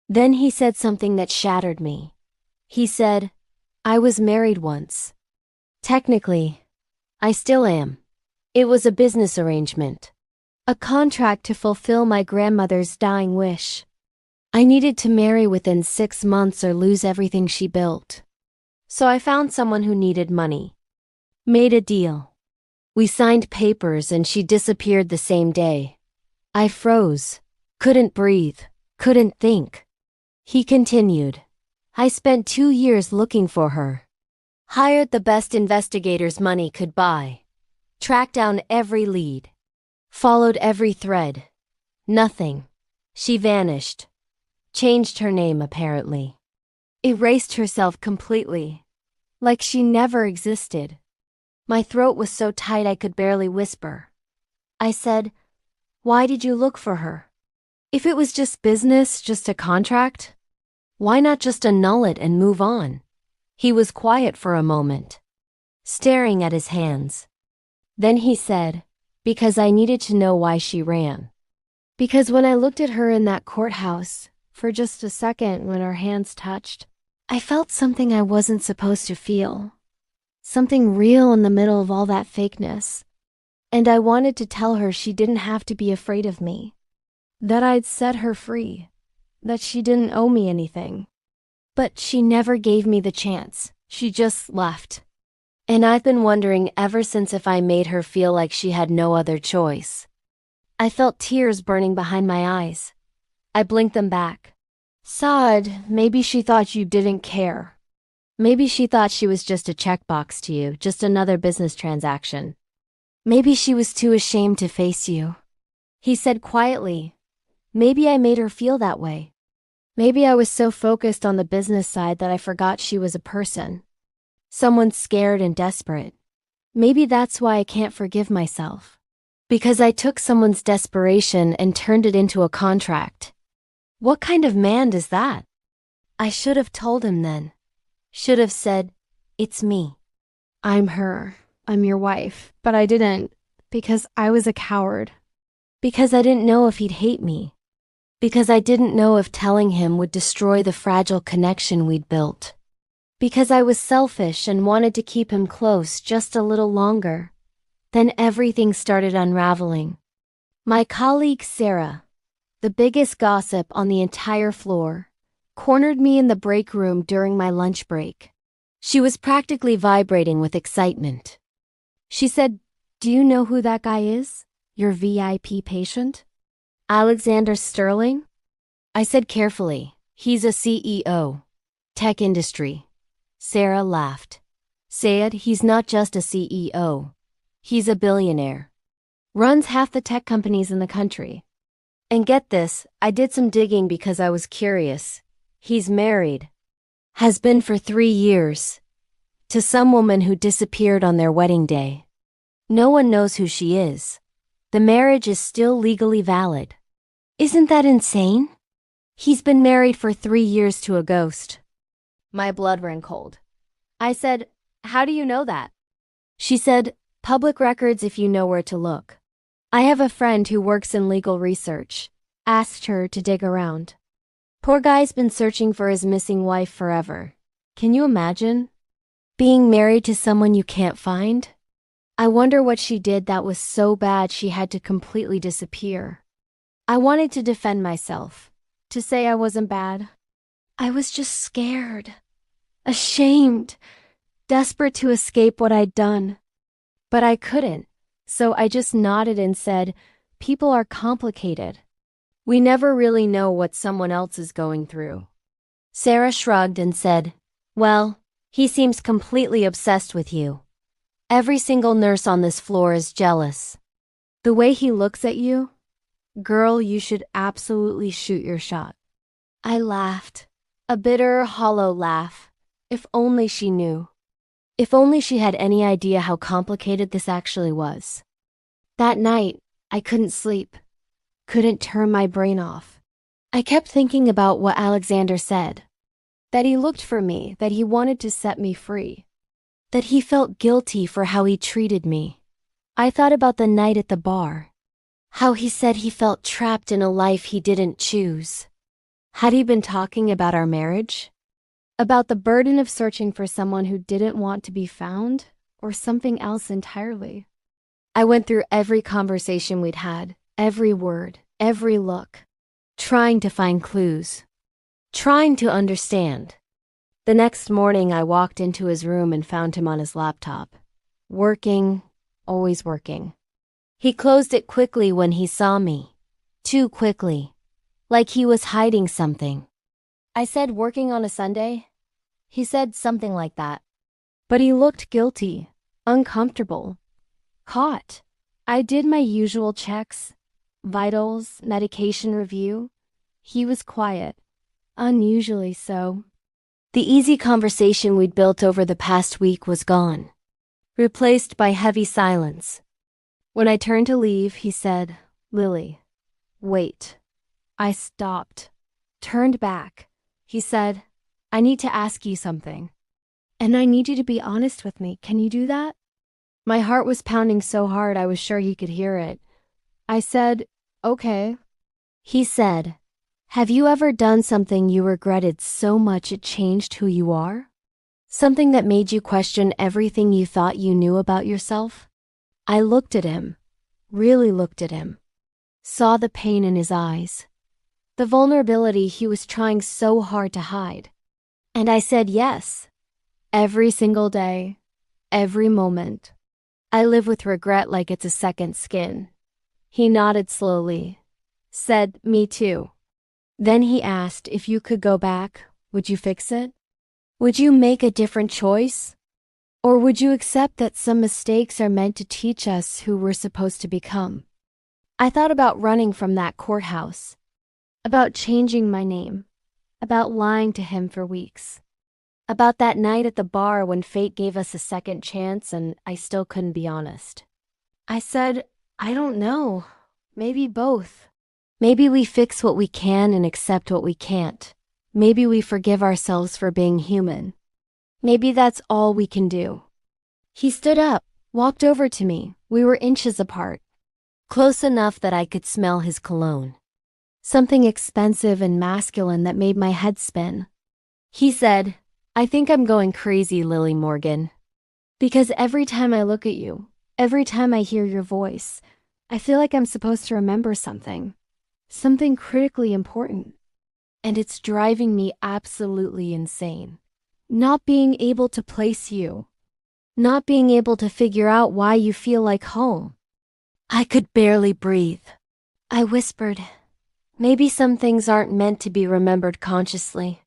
Then he said something that shattered me. He said, "I was married once. Technically, I still am. It was a business arrangement. A contract to fulfill my grandmother's dying wish. I needed to marry within 6 months or lose everything she built. So I found someone who needed money. Made a deal. We signed papers and she disappeared the same day. I froze. Couldn't breathe. Couldn't think. He continued. I spent 2 years looking for her. Hired the best investigators money could buy. Tracked down every lead. Followed every thread. Nothing. She vanished. Changed her name, apparently. Erased herself completely. Like she never existed. My throat was so tight I could barely whisper. I said, "Why did you look for her? If it was just business, just a contract, why not just annul it and move on?" He was quiet for a moment, staring at his hands. Then he said, "Because I needed to know why she ran. Because when I looked at her in that courthouse, for just a second when our hands touched, I felt something I wasn't supposed to feel. Something real in the middle of all that fakeness. And I wanted to tell her she didn't have to be afraid of me. That I'd set her free. That she didn't owe me anything. But she never gave me the chance. She just left. And I've been wondering ever since if I made her feel like she had no other choice." I felt tears burning behind my eyes. I blinked them back. "Saad, maybe she thought you didn't care. Maybe she thought she was just a checkbox to you, just another business transaction. Maybe she was too ashamed to face you." He said quietly, "Maybe I made her feel that way. Maybe I was so focused on the business side that I forgot she was a person. Someone scared and desperate. Maybe that's why I can't forgive myself. Because I took someone's desperation and turned it into a contract. What kind of man does that?" I should have told him then. Should have said, "It's me. I'm her. I'm your wife." But I didn't, because I was a coward. Because I didn't know if he'd hate me. Because I didn't know if telling him would destroy the fragile connection we'd built. Because I was selfish and wanted to keep him close just a little longer. Then everything started unraveling. My colleague Sarah, the biggest gossip on the entire floor, cornered me in the break room during my lunch break. She was practically vibrating with excitement. She said, "Do you know who that guy is? Your VIP patient? Alexander Sterling?" I said carefully, "He's a CEO. Tech industry." Sarah laughed. "Said he's not just a CEO. He's a billionaire. Runs half the tech companies in the country. And get this, I did some digging because I was curious. He's married. Has been for 3 years. To some woman who disappeared on their wedding day. No one knows who she is. The marriage is still legally valid. Isn't that insane? He's been married for 3 years to a ghost." My blood ran cold. I said, "How do you know that?" She said, "Public records if you know where to look." I have a friend who works in legal research. Asked her to dig around. Poor guy's been searching for his missing wife forever. Can you imagine? Being married to someone you can't find? I wonder what she did that was so bad she had to completely disappear. I wanted to defend myself, to say I wasn't bad. I was just scared, ashamed, desperate to escape what I'd done. But I couldn't, so I just nodded and said, "People are complicated. We never really know what someone else is going through." Sarah shrugged and said, "Well, he seems completely obsessed with you. Every single nurse on this floor is jealous. The way he looks at you, girl, you should absolutely shoot your shot." I laughed, a bitter, hollow laugh. If only she knew. If only she had any idea how complicated this actually was. That night, I couldn't sleep. Couldn't turn my brain off. I kept thinking about what Alexander said. That he looked for me, that he wanted to set me free. That he felt guilty for how he treated me. I thought about the night at the bar. How he said he felt trapped in a life he didn't choose. Had he been talking about our marriage? About the burden of searching for someone who didn't want to be found? Or something else entirely? I went through every conversation we'd had. Every word, every look, trying to find clues, trying to understand. The next morning I walked into his room and found him on his laptop. Working, always working. He closed it quickly when he saw me. Too quickly. Like he was hiding something. I said, working on a Sunday? He said something like that. But he looked guilty, uncomfortable, caught. I did my usual checks, vitals, medication review. He was quiet, unusually so. The easy conversation we'd built over the past week was gone, replaced by heavy silence. When I turned to leave, he said, "Lily, wait." I stopped, turned back. He said, "I need to ask you something. And I need you to be honest with me. Can you do that?" My heart was pounding so hard I was sure he could hear it. I said, "Okay." He said, "Have you ever done something you regretted so much it changed who you are? Something that made you question everything you thought you knew about yourself?" I looked at him, really looked at him, saw the pain in his eyes, the vulnerability he was trying so hard to hide. And I said, "Yes, every single day, every moment. I live with regret like it's a second skin." He nodded slowly, said, "Me too." Then he asked, "If you could go back, would you fix it? Would you make a different choice? Or would you accept that some mistakes are meant to teach us who we're supposed to become?" I thought about running from that courthouse, about changing my name, about lying to him for weeks, about that night at the bar when fate gave us a second chance and I still couldn't be honest. I said, "I don't know. Maybe both. Maybe we fix what we can and accept what we can't. Maybe we forgive ourselves for being human. Maybe that's all we can do." He stood up, walked over to me. We were inches apart, close enough that I could smell his cologne. Something expensive and masculine that made my head spin. He said, "I think I'm going crazy, Lily Morgan. Because every time I look at you, every time I hear your voice, I feel like I'm supposed to remember something. Something critically important. And it's driving me absolutely insane. Not being able to place you. Not being able to figure out why you feel like home." I could barely breathe. I whispered, "Maybe some things aren't meant to be remembered consciously.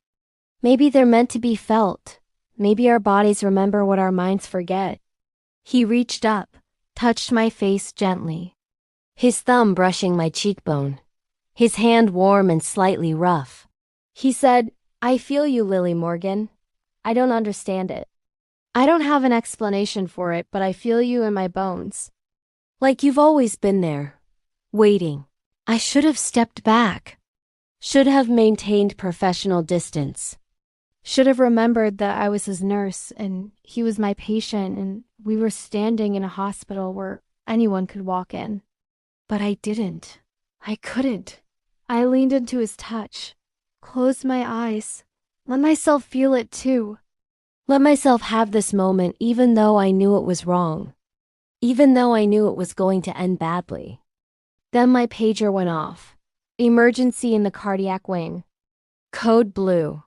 Maybe they're meant to be felt. Maybe our bodies remember what our minds forget." He reached up, touched my face gently, his thumb brushing my cheekbone, his hand warm and slightly rough. He said, "I feel you, Lily Morgan. I don't understand it. I don't have an explanation for it, but I feel you in my bones. Like you've always been there, waiting." I should have stepped back, should have maintained professional distance, should have remembered that I was his nurse and he was my patient and we were standing in a hospital where anyone could walk in. But I didn't. I couldn't. I leaned into his touch, closed my eyes, let myself feel it too. Let myself have this moment even though I knew it was wrong, even though I knew it was going to end badly. Then my pager went off. Emergency in the cardiac wing. Code blue.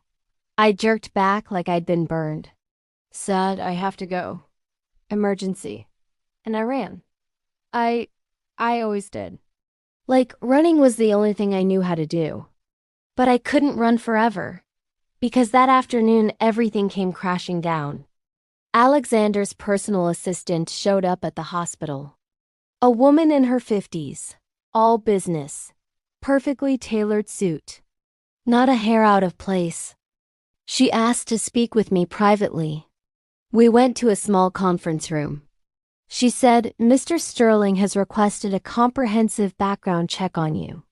I jerked back like I'd been burned. Said, "I have to go. Emergency." And I ran. I always did. Like running was the only thing I knew how to do. But I couldn't run forever. Because that afternoon everything came crashing down. Alexander's personal assistant showed up at the hospital. A woman in her 50s, all business, perfectly tailored suit. Not a hair out of place. She asked to speak with me privately. We went to a small conference room. She said, "Mr. Sterling has requested a comprehensive background check on you.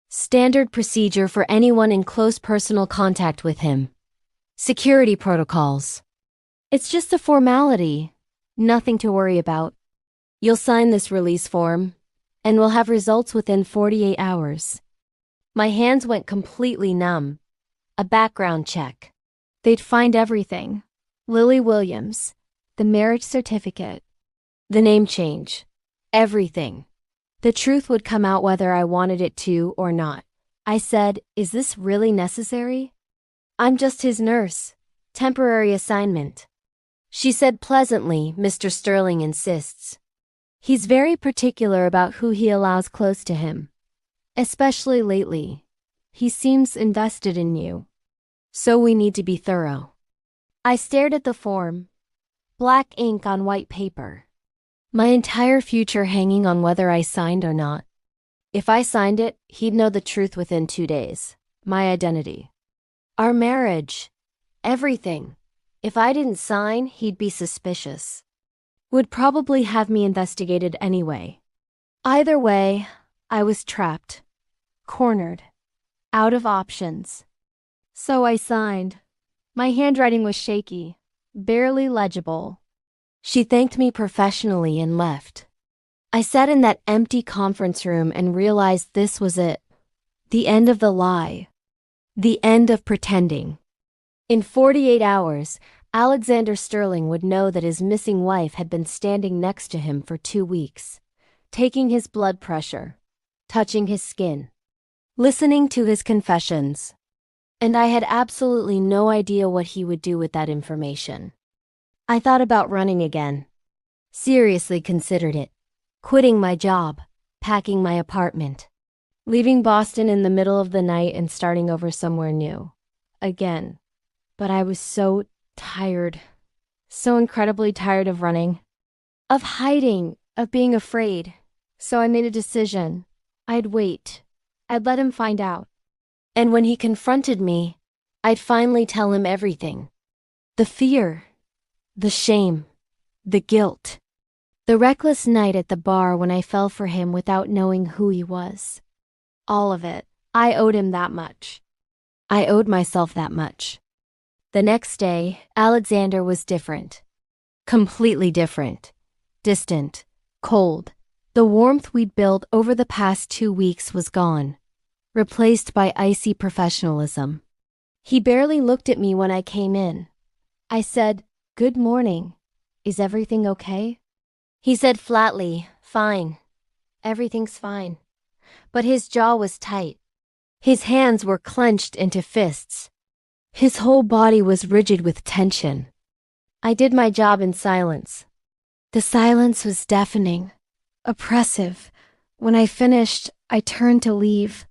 Standard procedure for anyone in close personal contact with him. Security protocols. It's just a formality, nothing to worry about. You'll sign this release form, and we'll have results within 48 hours. My hands went completely numb. A background check. They'd find everything. Lily Williams, the marriage certificate, the name change, everything. The truth would come out whether I wanted it to or not. I said, "Is this really necessary? I'm just his nurse. Temporary assignment." She said pleasantly, "Mr. Sterling insists. He's very particular about who he allows close to him. Especially lately. He seems invested in you." So we need to be thorough. I stared at the form. Black ink on white paper. My entire future hanging on whether I signed or not. If I signed it, he'd know the truth within 2 days. My identity. Our marriage. Everything. If I didn't sign, he'd be suspicious. Would probably have me investigated anyway. Either way, I was trapped. Cornered. Out of options. So I signed. My handwriting was shaky. Barely legible. She thanked me professionally and left. I sat in that empty conference room and realized this was it. The end of the lie. The end of pretending. In 48 hours, Alexander Sterling would know that his missing wife had been standing next to him for 2 weeks, taking his blood pressure, touching his skin, listening to his confessions. And I had absolutely no idea what he would do with that information. I thought about running again. Seriously considered it. Quitting my job, packing my apartment, leaving Boston in the middle of the night and starting over somewhere new. Again. But I was so tired. So incredibly tired of running. Of hiding, of being afraid. So I made a decision. I'd wait. I'd let him find out. And when he confronted me, I'd finally tell him everything. The fear. The shame. The guilt. The reckless night at the bar when I fell for him without knowing who he was. All of it. I owed him that much. I owed myself that much. The next day, Alexander was different. Completely different. Distant. Cold. The warmth we'd built over the past 2 weeks was gone. Replaced by icy professionalism. He barely looked at me when I came in. I said, "Good morning. Is everything okay?" He said flatly, "Fine. Everything's fine." But his jaw was tight. His hands were clenched into fists. His whole body was rigid with tension. I did my job in silence. The silence was deafening, oppressive. When I finished, I turned to leave.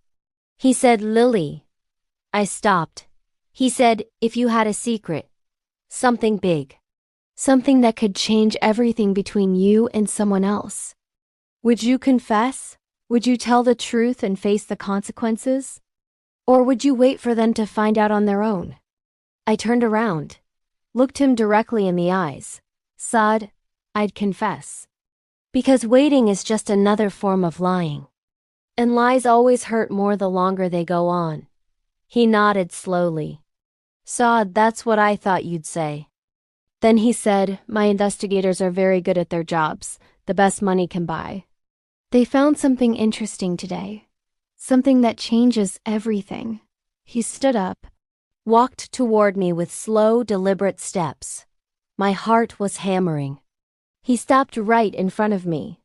He said, "Lily." I stopped. He said, "If you had a secret, something big, something that could change everything between you and someone else, would you confess? Would you tell the truth and face the consequences? Or would you wait for them to find out on their own?" I turned around, looked him directly in the eyes, said, "I'd confess." Because waiting is just another form of lying. And lies always hurt more the longer they go on. He nodded slowly. "Saad, that's what I thought you'd say." Then he said, "My investigators are very good at their jobs, the best money can buy. They found something interesting today. Something that changes everything." He stood up, walked toward me with slow, deliberate steps. My heart was hammering. He stopped right in front of me,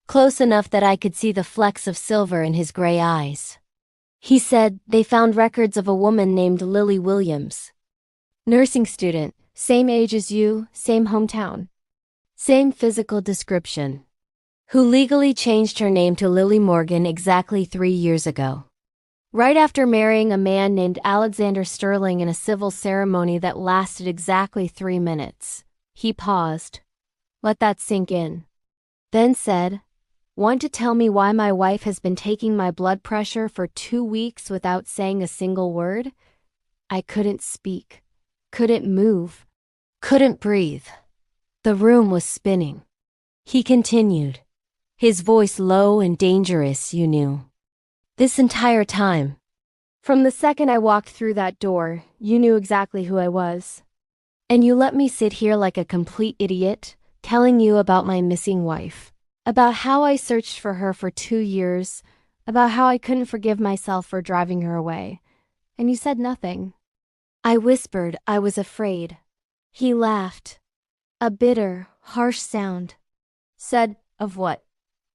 close enough that I could see the flecks of silver in his gray eyes. He said, "They found records of a woman named Lily Williams. Nursing student, same age as you, same hometown. Same physical description. Who legally changed her name to Lily Morgan exactly 3 years ago. Right after marrying a man named Alexander Sterling in a civil ceremony that lasted exactly 3 minutes." He paused. Let that sink in. Then said, "Want to tell me why my wife has been taking my blood pressure for 2 weeks without saying a single word?" I couldn't speak, couldn't move, couldn't breathe. The room was spinning. He continued, his voice low and dangerous, "You knew. This entire time. From the second I walked through that door, you knew exactly who I was. And you let me sit here like a complete idiot, telling you about my missing wife. About how I searched for her for 2 years, about how I couldn't forgive myself for driving her away. And you said nothing." I whispered I was afraid. He laughed. A bitter, harsh sound. Said, "Of what?"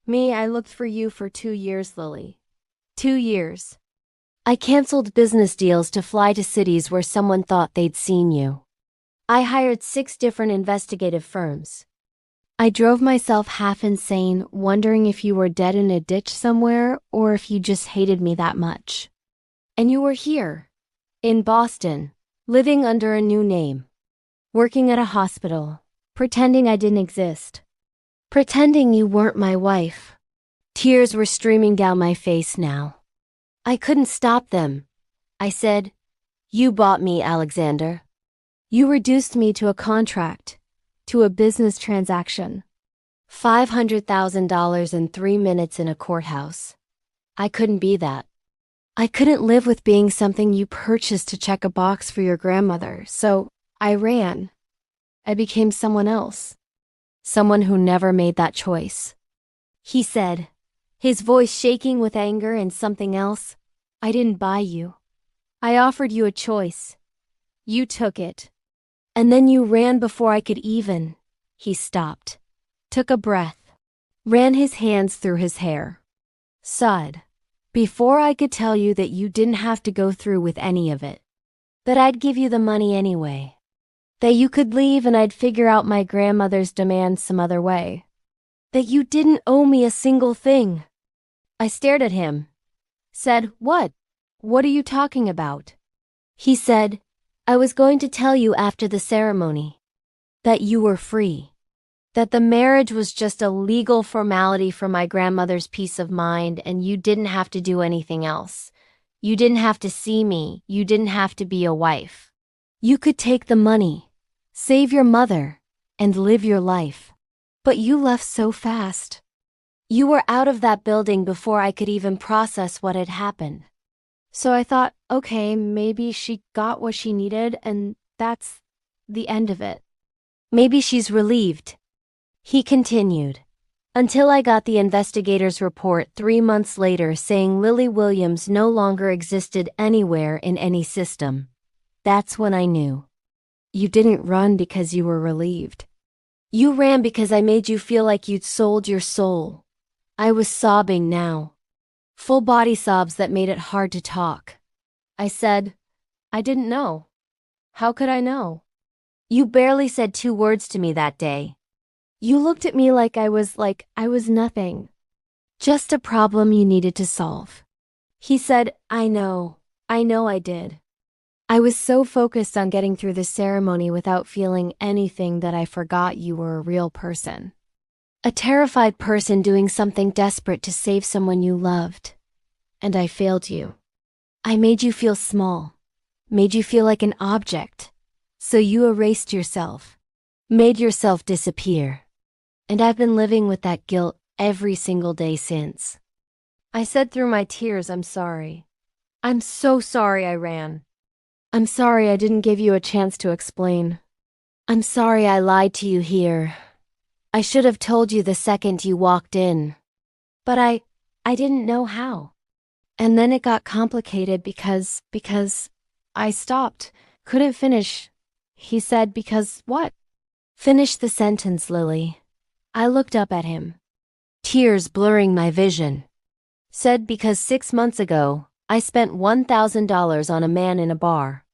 "Me, I looked for you for 2 years, Lily. 2 years. I canceled business deals to fly to cities where someone thought they'd seen you. I hired 6 different investigative firms. I drove myself half insane, wondering if you were dead in a ditch somewhere or if you just hated me that much. And you were here, in Boston, living under a new name, working at a hospital, pretending I didn't exist, pretending you weren't my wife. Tears were streaming down my face now. I couldn't stop them. I said, "You bought me, Alexander. You reduced me to a contract, to a business transaction. $500,000 in 3 minutes in a courthouse. I couldn't be that. I couldn't live with being something you purchased to check a box for your grandmother, so I ran. I became someone else. Someone who never made that choice." He said, his voice shaking with anger and something else. "I didn't buy you. I offered you a choice. You took it. And then you ran before I could even." He stopped, took a breath, ran his hands through his hair. "Said, before I could tell you that you didn't have to go through with any of it. That I'd give you the money anyway. That you could leave and I'd figure out my grandmother's demands some other way. That you didn't owe me a single thing." I stared at him. Said, "What? What are you talking about?" He said, "I was going to tell you after the ceremony. That you were free. That the marriage was just a legal formality for my grandmother's peace of mind and you didn't have to do anything else. You didn't have to see me. You didn't have to be a wife. You could take the money, save your mother, and live your life. But you left so fast. You were out of that building before I could even process what had happened. So I thought, okay, maybe she got what she needed and that's the end of it. Maybe she's relieved." He continued, "Until I got the investigator's report 3 months later saying Lily Williams no longer existed anywhere in any system. That's when I knew. You didn't run because you were relieved. You ran because I made you feel like you'd sold your soul." I was sobbing now. Full body sobs that made it hard to talk. I said, "I didn't know. How could I know? You barely said 2 words to me that day. You looked at me like I was nothing. Just a problem you needed to solve." He said, I know I did. I was so focused on getting through the ceremony without feeling anything that I forgot you were a real person. A terrified person doing something desperate to save someone you loved. And I failed you. I made you feel small. Made you feel like an object. So you erased yourself. Made yourself disappear. And I've been living with that guilt every single day since." I said through my tears, "I'm sorry. I'm so sorry I ran. I'm sorry I didn't give you a chance to explain. I'm sorry I lied to you here. I should have told you the second you walked in. But I didn't know how. And then it got complicated because I stopped. Couldn't finish." He said, "Because what?" "Finish the sentence, Lily." I looked up at him, tears blurring my vision. Said, "Because 6 months ago, I spent $1,000 on a man in a bar.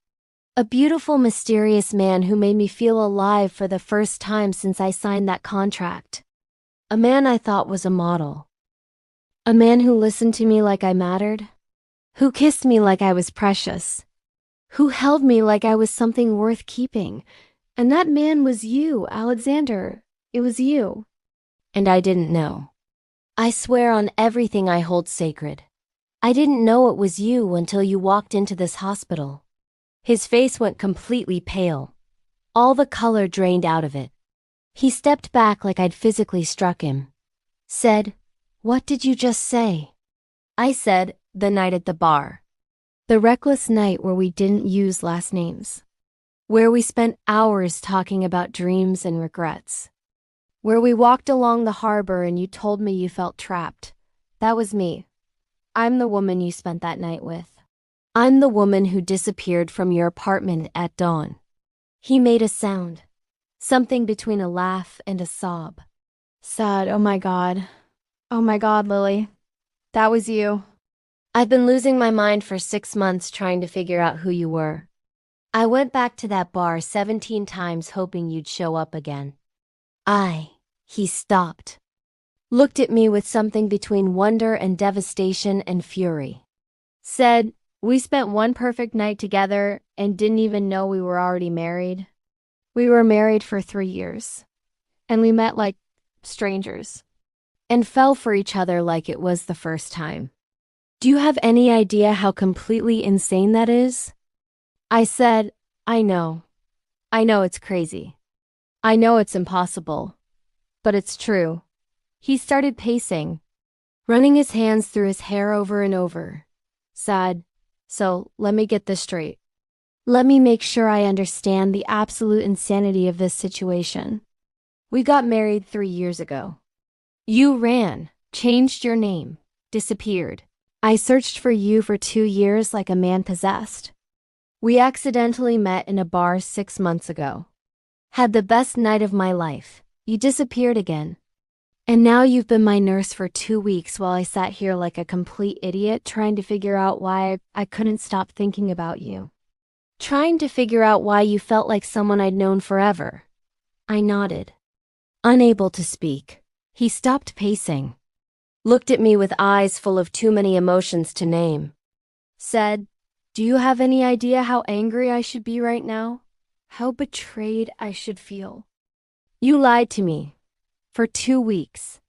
A beautiful, mysterious man who made me feel alive for the first time since I signed that contract. A man I thought was a model. A man who listened to me like I mattered. Who kissed me like I was precious. Who held me like I was something worth keeping. And that man was you, Alexander. It was you." And I didn't know. I swear on everything I hold sacred. I didn't know it was you until you walked into this hospital. His face went completely pale. All the color drained out of it. He stepped back like I'd physically struck him. Said, "What did you just say?" I said, "The night at the bar. The reckless night where we didn't use last names. Where we spent hours talking about dreams and regrets. Where we walked along the harbor and you told me you felt trapped. That was me. I'm the woman you spent that night with. I'm the woman who disappeared from your apartment at dawn." He made a sound. Something between a laugh and a sob. Sad, oh my God. Oh my God, Lily. That was you. I've been losing my mind for 6 months trying to figure out who you were. I went back to that bar 17 times hoping you'd show up again. He stopped. Looked at me with something between wonder and devastation and fury. Said, We spent one perfect night together and didn't even know we were already married. We were married for 3 years, and we met like strangers and fell for each other like it was the first time. Do you have any idea how completely insane that is? I said, I know. I know it's crazy. I know it's impossible. But it's true. He started pacing, running his hands through his hair over and over. Sad. So, let me get this straight. Let me make sure I understand the absolute insanity of this situation. We got married 3 years ago. You ran, changed your name, disappeared. I searched for you for 2 years like a man possessed. We accidentally met in a bar 6 months ago. Had the best night of my life. You disappeared again. And now you've been my nurse for 2 weeks while I sat here like a complete idiot trying to figure out why I couldn't stop thinking about you. Trying to figure out why you felt like someone I'd known forever. I nodded. Unable to speak. He stopped pacing. Looked at me with eyes full of too many emotions to name. Said, do you have any idea how angry I should be right now? How betrayed I should feel? You lied to me. For 2 weeks.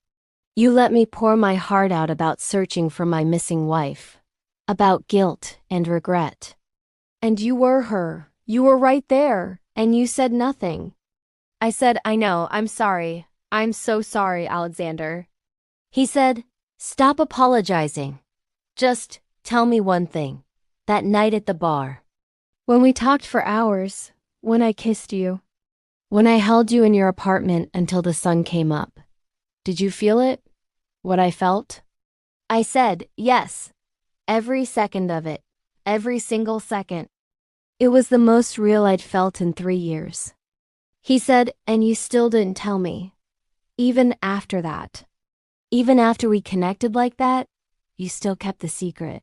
You let me pour my heart out about searching for my missing wife. About guilt and regret. And you were her. You were right there, and you said nothing. I said, I know, I'm sorry. I'm so sorry, Alexander. He said, stop apologizing. Just tell me one thing. That night at the bar. When we talked for hours, when I kissed you, when I held you in your apartment until the sun came up. Did you feel it? What I felt? I said, yes. Every second of it. Every single second. It was the most real I'd felt in 3 years. He said, and you still didn't tell me. Even after that. Even after we connected like that, you still kept the secret.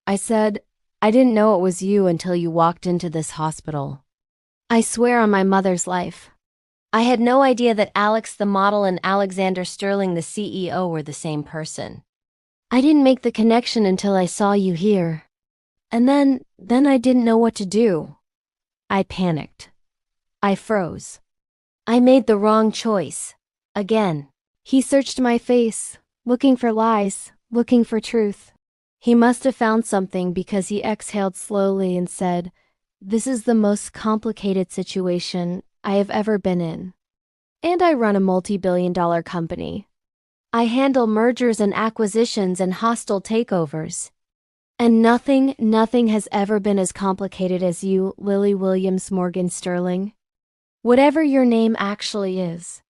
I said, I didn't know it was you until you walked into this hospital. I swear on my mother's life. I had no idea that Alex the model and Alexander Sterling the CEO were the same person. I didn't make the connection until I saw you here. And then I didn't know what to do. I panicked. I froze. I made the wrong choice. Again. He searched my face, looking for lies, looking for truth. He must have found something because he exhaled slowly and said, this is the most complicated situation I have ever been in. And I run a multi-billion-dollar company. I handle mergers and acquisitions and hostile takeovers. And nothing has ever been as complicated as you, Lily Williams Morgan Sterling. Whatever your name actually is.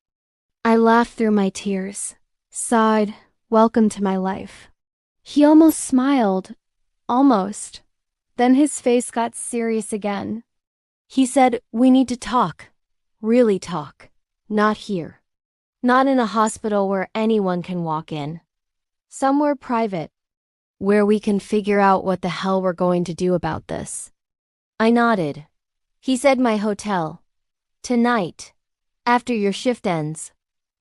I laughed through my tears, sighed, welcome to my life. He almost smiled. Almost. Then his face got serious again. He said, we need to talk. Really talk. Not here. Not in a hospital where anyone can walk in. Somewhere private. Where we can figure out what the hell we're going to do about this. I nodded. He said my hotel. Tonight. After your shift ends.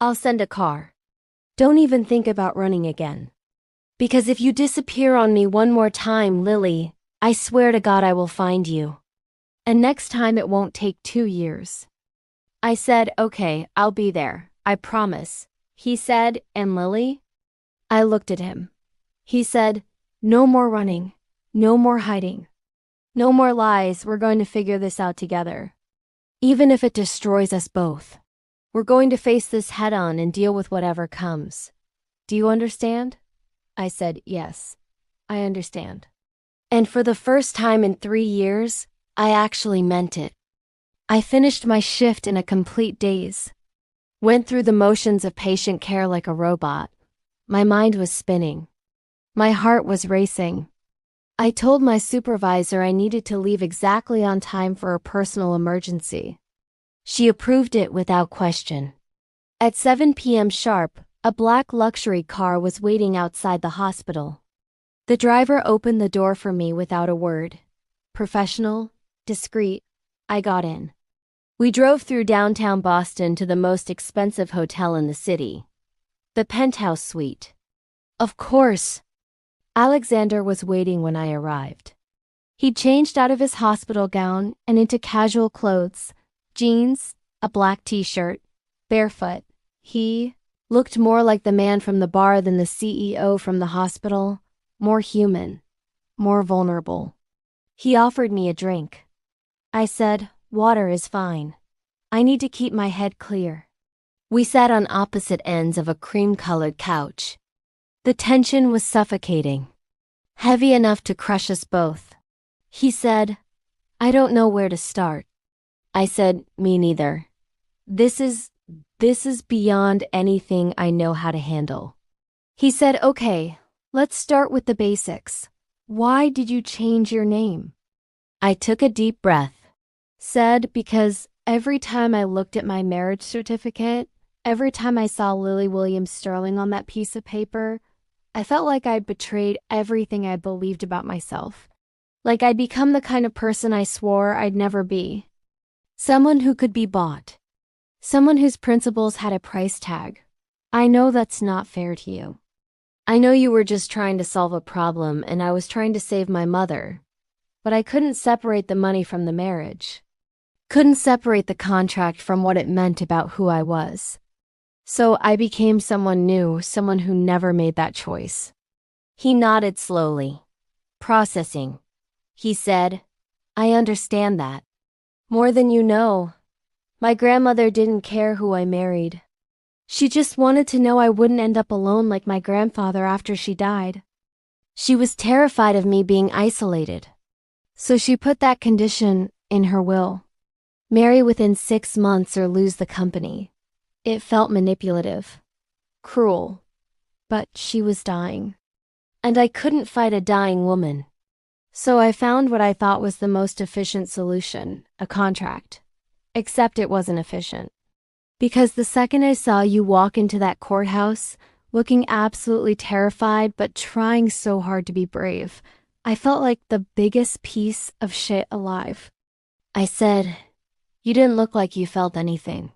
I'll send a car. Don't even think about running again. Because if you disappear on me one more time, Lily, I swear to God I will find you. And next time it won't take 2 years. I said, okay, I'll be there, I promise. He said, and Lily? I looked at him. He said, no more running, no more hiding. No more lies, we're going to figure this out together. Even if it destroys us both. We're going to face this head on and deal with whatever comes. Do you understand? I said, yes, I understand. And for the first time in 3 years, I actually meant it. I finished my shift in a complete daze. Went through the motions of patient care like a robot. My mind was spinning. My heart was racing. I told my supervisor I needed to leave exactly on time for a personal emergency. She approved it without question. At 7 p.m. sharp, a black luxury car was waiting outside the hospital. The driver opened the door for me without a word. Professional, discreet, I got in. We drove through downtown Boston to the most expensive hotel in the city. The penthouse suite. Of course. Alexander was waiting when I arrived. He'd changed out of his hospital gown and into casual clothes, jeans, a black t-shirt, barefoot. He looked more like the man from the bar than the CEO from the hospital, more human, more vulnerable. He offered me a drink. I said, "Water is fine. I need to keep my head clear." We sat on opposite ends of a cream-colored couch. The tension was suffocating, heavy enough to crush us both. He said, "I don't know where to start." I said, "Me neither. This is beyond anything I know how to handle." He said, "Okay, let's start with the basics. Why did you change your name?" I took a deep breath. Said, "Because every time I looked at my marriage certificate, every time I saw Lily Williams Sterling on that piece of paper, I felt like I'd betrayed everything I believed about myself. Like I'd become the kind of person I swore I'd never be. Someone who could be bought. Someone whose principles had a price tag. I know that's not fair to you. I know you were just trying to solve a problem and I was trying to save my mother. But I couldn't separate the money from the marriage. Couldn't separate the contract from what it meant about who I was. So I became someone new, someone who never made that choice." He nodded slowly, processing. He said, "I understand that. More than you know. My grandmother didn't care who I married. She just wanted to know I wouldn't end up alone like my grandfather after she died. She was terrified of me being isolated. So she put that condition in her will. Marry within 6 months or lose the company." It felt manipulative, cruel, but she was dying. And I couldn't fight a dying woman. So I found what I thought was the most efficient solution, a contract. Except it wasn't efficient. Because the second I saw you walk into that courthouse, looking absolutely terrified but trying so hard to be brave, I felt like the biggest piece of shit alive. I said, "You didn't look like you felt anything.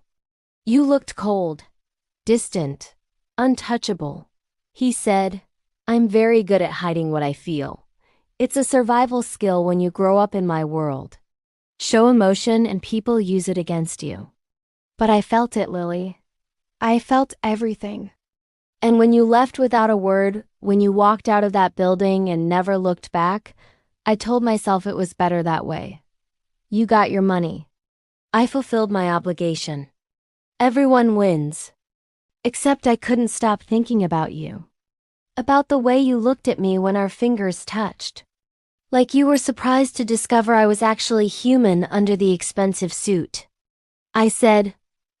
You looked cold, distant, untouchable." He said, "I'm very good at hiding what I feel. It's a survival skill when you grow up in my world. Show emotion and people use it against you." But I felt it, Lily. I felt everything. And when you left without a word, when you walked out of that building and never looked back, I told myself it was better that way. You got your money. I fulfilled my obligation. Everyone wins. Except I couldn't stop thinking about you. About the way you looked at me when our fingers touched. Like you were surprised to discover I was actually human under the expensive suit. I said,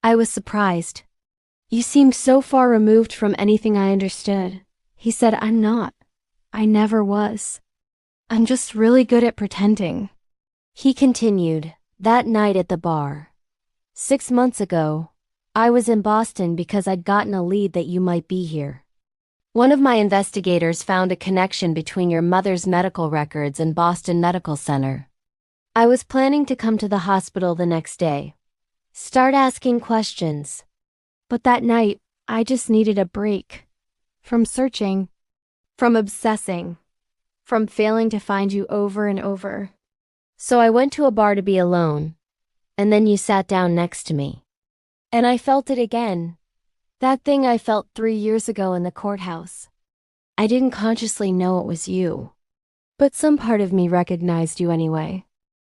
"I was surprised. You seemed so far removed from anything I understood." He said, "I'm not. I never was. I'm just really good at pretending." He continued, "That night at the bar. 6 months ago, I was in Boston because I'd gotten a lead that you might be here. One of my investigators found a connection between your mother's medical records and Boston Medical Center. I was planning to come to the hospital the next day. Start asking questions. But that night, I just needed a break. From searching. From obsessing. From failing to find you over and over. So I went to a bar to be alone. And then you sat down next to me. And I felt it again. That thing I felt 3 years ago in the courthouse. I didn't consciously know it was you. But some part of me recognized you anyway.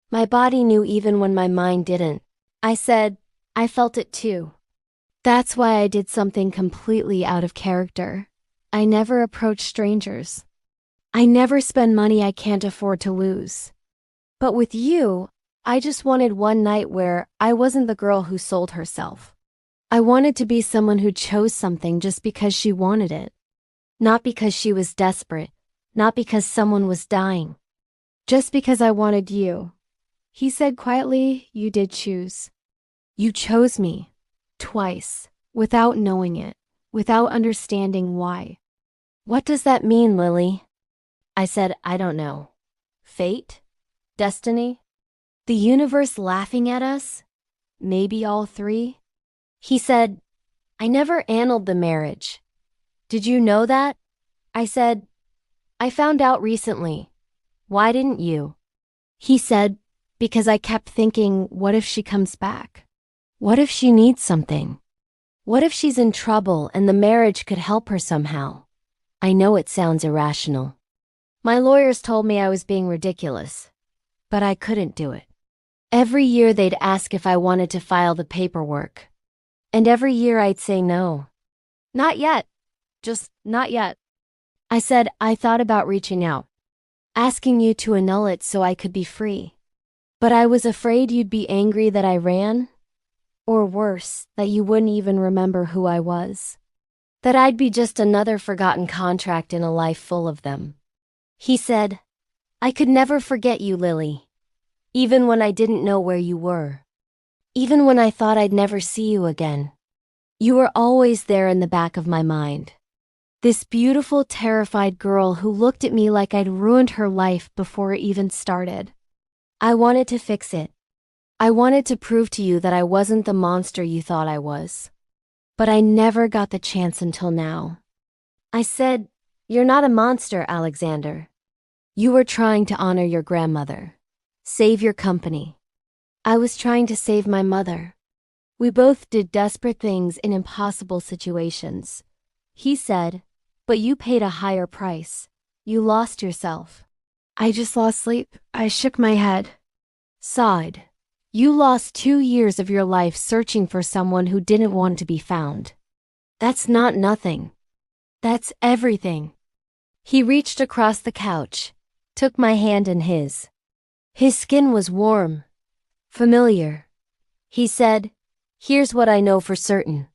My body knew even when my mind didn't. I said, I felt it too. That's why I did something completely out of character. I never approach strangers. I never spend money I can't afford to lose. But with you, I just wanted one night where I wasn't the girl who sold herself. I wanted to be someone who chose something just because she wanted it. Not because she was desperate. Not because someone was dying. Just because I wanted you. He said quietly, you did choose. You chose me. Twice. Without knowing it. Without understanding why. What does that mean, Lily? I said, I don't know. Fate? Destiny? The universe laughing at us? Maybe all three? He said, I never annulled the marriage. Did you know that? I said, I found out recently. Why didn't you? He said, because I kept thinking, what if she comes back? What if she needs something? What if she's in trouble and the marriage could help her somehow? I know it sounds irrational. My lawyers told me I was being ridiculous, but I couldn't do it. Every year they'd ask if I wanted to file the paperwork. And every year I'd say no. Not yet. Just not yet. I said I thought about reaching out, asking you to annul it so I could be free. But I was afraid you'd be angry that I ran, or worse, that you wouldn't even remember who I was. That I'd be just another forgotten contract in a life full of them. He said, I could never forget you, Lily. Even when I didn't know where you were. Even when I thought I'd never see you again. You were always there in the back of my mind. This beautiful, terrified girl who looked at me like I'd ruined her life before it even started. I wanted to fix it. I wanted to prove to you that I wasn't the monster you thought I was. But I never got the chance until now. I said, you're not a monster, Alexander. You were trying to honor your grandmother. Save your company. I was trying to save my mother. We both did desperate things in impossible situations. He said, but you paid a higher price. You lost yourself. I just lost sleep. I shook my head. Sighed. You lost 2 years of your life searching for someone who didn't want to be found. That's not nothing. That's everything. He reached across the couch, took my hand in his. His skin was warm, familiar. He said, here's what I know for certain.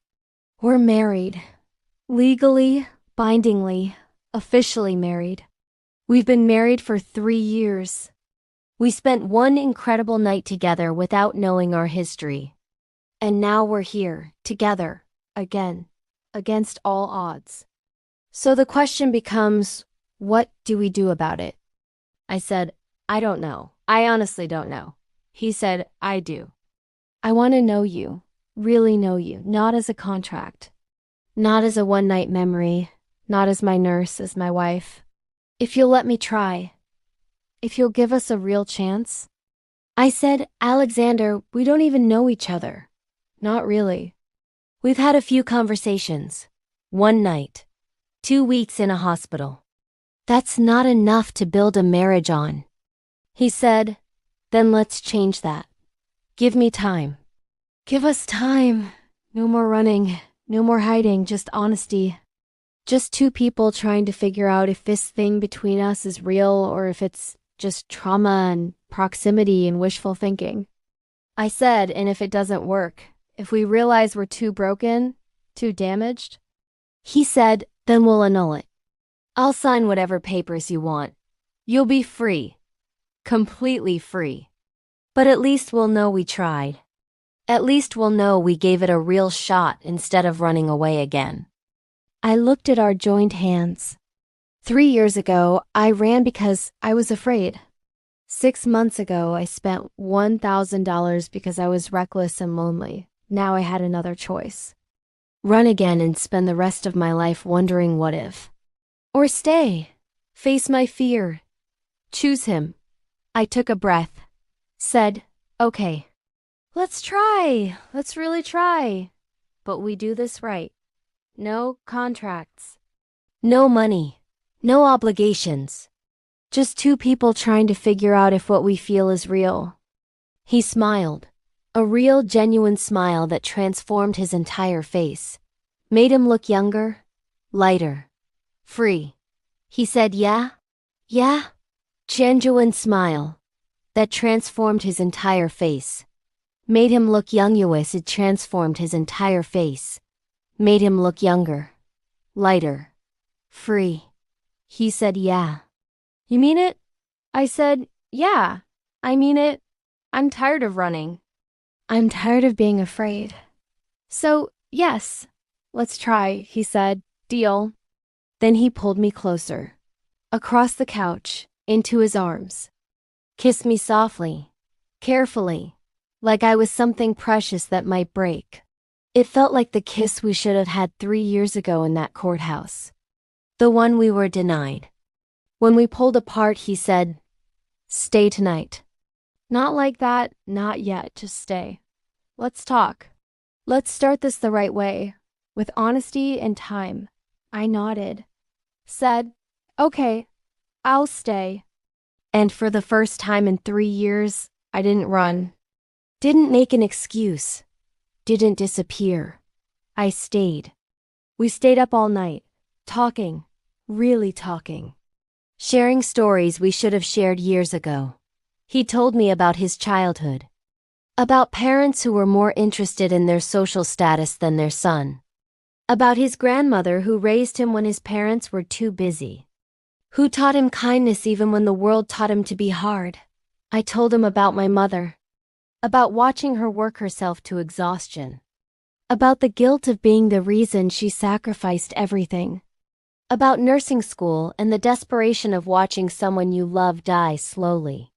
We're married. Legally, bindingly, officially married. We've been married for 3 years. We spent one incredible night together without knowing our history. And now we're here, together, again, against all odds. So the question becomes, what do we do about it? I said, I don't know. I honestly don't know. He said, I do. I want to know you, really know you, not as a contract. Not as a one-night memory, not as my nurse, as my wife. If you'll let me try. If you'll give us a real chance. I said, Alexander, we don't even know each other. Not really. We've had a few conversations. One night. 2 weeks in a hospital. That's not enough to build a marriage on. He said, then let's change that. Give me time. Give us time. No more running. No more hiding, just honesty. Just 2 people trying to figure out if this thing between us is real or if it's just trauma and proximity and wishful thinking. I said, and if it doesn't work, if we realize we're too broken, too damaged? He said, then we'll annul it. I'll sign whatever papers you want. You'll be free. Completely free. But at least we'll know we tried. At least we'll know we gave it a real shot instead of running away again. I looked at our joined hands. 3 years ago, I ran because I was afraid. 6 months ago, I spent $1,000 because I was reckless and lonely. Now I had another choice. Run again and spend the rest of my life wondering what if. Or stay. Face my fear. Choose him. I took a breath. Said, okay. Let's try. Let's really try. But we do this right. No contracts. No money. No obligations. Just 2 people trying to figure out if what we feel is real. He smiled. A real, genuine smile that transformed his entire face. Made him look younger, lighter, free. He said, yeah? Yeah? Genuine smile that transformed his entire face. Made him look younguous. It transformed his entire face. Made him look younger, lighter, free. He said, yeah. You mean it? I said, yeah, I mean it. I'm tired of running. I'm tired of being afraid. So, yes, let's try, he said. Deal. Then he pulled me closer. Across the couch, into his arms. Kissed me softly, carefully, like I was something precious that might break. It felt like the kiss we should have had 3 years ago in that courthouse. The one we were denied. When we pulled apart, he said, stay tonight. Not like that, not yet, just stay. Let's talk. Let's start this the right way, with honesty and time. I nodded, said, okay, I'll stay. And for the first time in 3 years, I didn't run. Didn't make an excuse. Didn't disappear. I stayed. We stayed up all night, talking, really talking. Sharing stories we should have shared years ago. He told me about his childhood. About parents who were more interested in their social status than their son. About his grandmother who raised him when his parents were too busy. Who taught him kindness even when the world taught him to be hard. I told him about my mother. About watching her work herself to exhaustion. About the guilt of being the reason she sacrificed everything. About nursing school and the desperation of watching someone you love die slowly.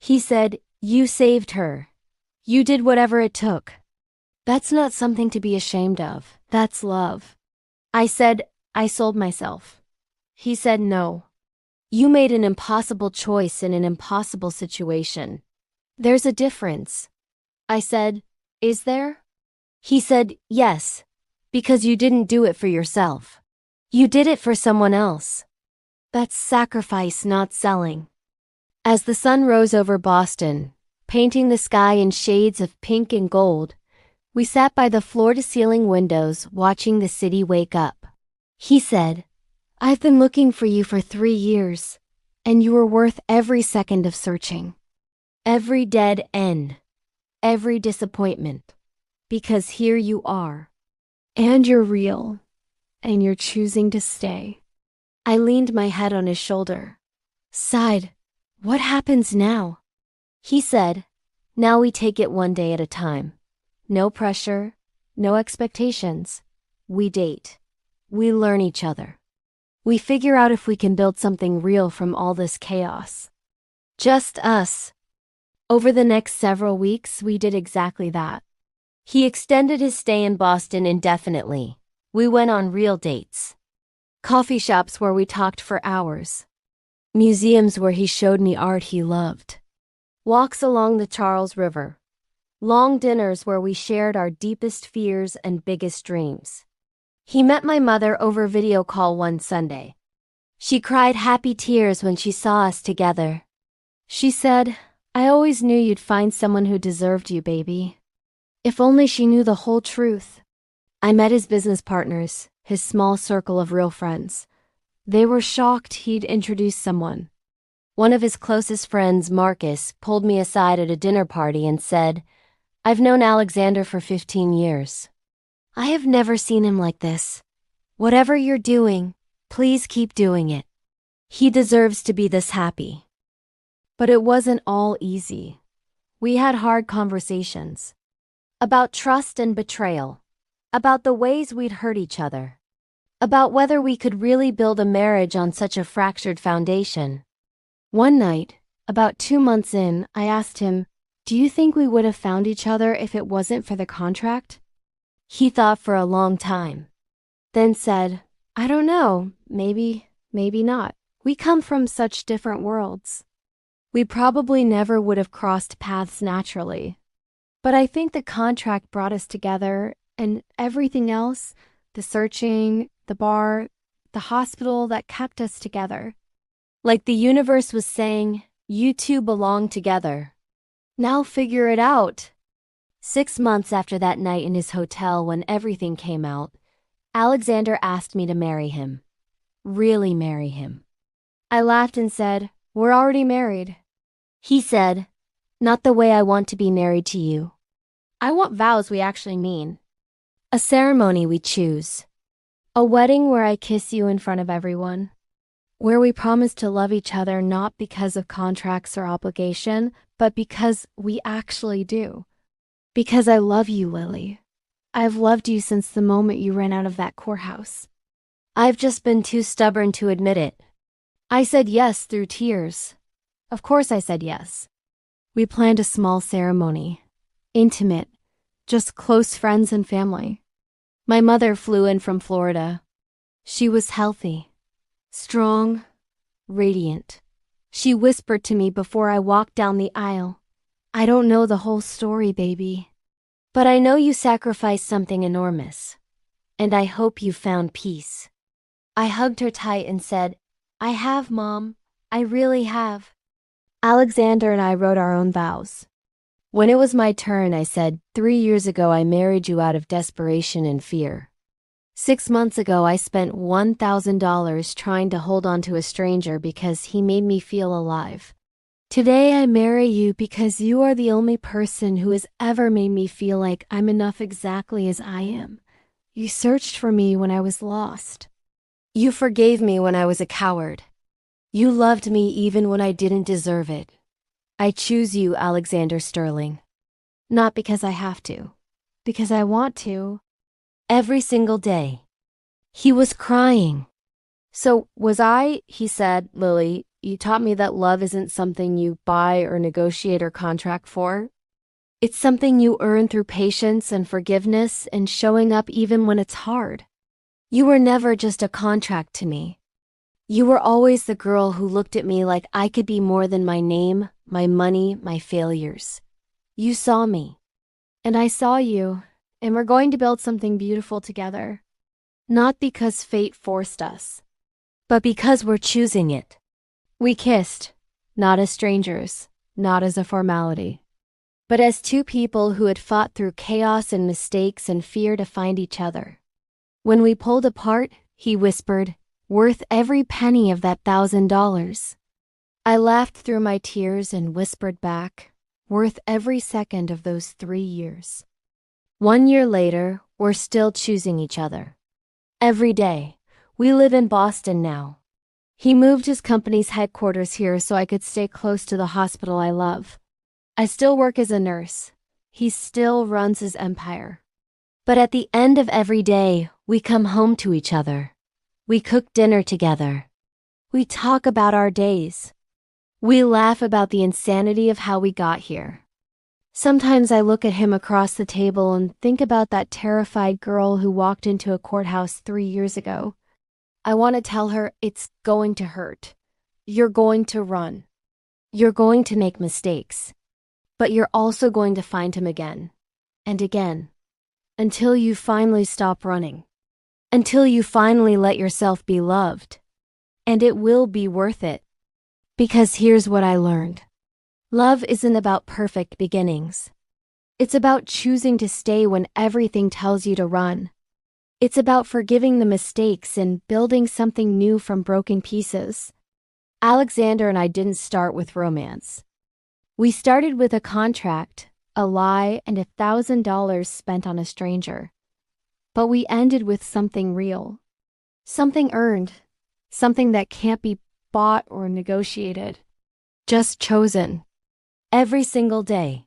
He said, "You saved her. You did whatever it took. That's not something to be ashamed of. That's love." I said, "I sold myself." He said, "No. You made an impossible choice in an impossible situation. There's a difference." I said, "Is there?" He said, "Yes, because you didn't do it for yourself. You did it for someone else. That's sacrifice, not selling." As the sun rose over Boston, painting the sky in shades of pink and gold, we sat by the floor-to-ceiling windows watching the city wake up. He said, "I've been looking for you for 3 years, and you were worth every second of searching. Every dead end. Every disappointment. Because here you are. And you're real. And you're choosing to stay." I leaned my head on his shoulder. Sighed. What happens now? He said, "Now we take it one day at a time. No pressure, no expectations. We date. We learn each other. We figure out if we can build something real from all this chaos. Just us." Over the next several weeks, we did exactly that. He extended his stay in Boston indefinitely. We went on real dates. Coffee shops where we talked for hours. Museums where he showed me art he loved. Walks along the Charles River. Long dinners where we shared our deepest fears and biggest dreams. He met my mother over video call one Sunday. She cried happy tears when she saw us together. She said, "I always knew you'd find someone who deserved you, baby." If only she knew the whole truth. I met his business partners, his small circle of real friends. They were shocked he'd introduced someone. One of his closest friends, Marcus, pulled me aside at a dinner party and said, "I've known Alexander for 15 years. I have never seen him like this. Whatever you're doing, please keep doing it. He deserves to be this happy." But it wasn't all easy. We had hard conversations. About trust and betrayal. About the ways we'd hurt each other. About whether we could really build a marriage on such a fractured foundation. One night, about 2 months in, I asked him, "Do you think we would have found each other if it wasn't for the contract?" He thought for a long time. Then said, "I don't know, maybe not. We come from such different worlds. We probably never would have crossed paths naturally. But I think the contract brought us together, and everything else, the searching, the bar, the hospital, that kept us together. Like the universe was saying, you two belong together. Now figure it out." 6 months after that night in his hotel when everything came out, Alexander asked me to marry him. Really marry him. I laughed and said, "We're already married." He said, "Not the way I want to be married to you. I want vows we actually mean. A ceremony we choose. A wedding where I kiss you in front of everyone. Where we promise to love each other not because of contracts or obligation, but because we actually do. Because I love you, Lily. I've loved you since the moment you ran out of that courthouse. I've just been too stubborn to admit it." I said yes through tears. Of course I said yes. We planned a small ceremony. Intimate. Just close friends and family. My mother flew in from Florida. She was healthy. Strong. Radiant. She whispered to me before I walked down the aisle, I don't know the whole story, baby. But I know you sacrificed something enormous. And I hope you found peace. I hugged her tight and said, I have, Mom. I really have. Alexander and I wrote our own vows. When it was my turn, I said, 3 years ago I married you out of desperation and fear. 6 months ago I spent $1,000 trying to hold on to a stranger because he made me feel alive. Today I marry you because you are the only person who has ever made me feel like I'm enough exactly as I am. You searched for me when I was lost. You forgave me when I was a coward. You loved me even when I didn't deserve it. I choose you, Alexander Sterling. Not because I have to, because I want to. Every single day. He was crying. So was I, he said, Lily, you taught me that love isn't something you buy or negotiate or contract for. It's something you earn through patience and forgiveness and showing up even when it's hard. You were never just a contract to me. You were always the girl who looked at me like I could be more than my name, my money, my failures. You saw me. And I saw you, and we're going to build something beautiful together. Not because fate forced us, but because we're choosing it. We kissed, not as strangers, not as a formality, but as two people who had fought through chaos and mistakes and fear to find each other. When we pulled apart, he whispered, worth every penny of that $1,000. I laughed through my tears and whispered back, worth every second of those 3 years. 1 year later, we're still choosing each other. Every day. We live in Boston now. He moved his company's headquarters here so I could stay close to the hospital I love. I still work as a nurse. He still runs his empire. But at the end of every day, we come home to each other. We cook dinner together. We talk about our days. We laugh about the insanity of how we got here. Sometimes I look at him across the table and think about that terrified girl who walked into a courthouse 3 years ago. I want to tell her it's going to hurt. You're going to run. You're going to make mistakes. But you're also going to find him again. And again. Until you finally stop running. Until you finally let yourself be loved. And it will be worth it. Because here's what I learned. Love isn't about perfect beginnings. It's about choosing to stay when everything tells you to run. It's about forgiving the mistakes and building something new from broken pieces. Alexander and I didn't start with romance. We started with a contract, a lie, and $1,000 spent on a stranger. But we ended with something real. Something earned. Something that can't be bought or negotiated. Just chosen. Every single day.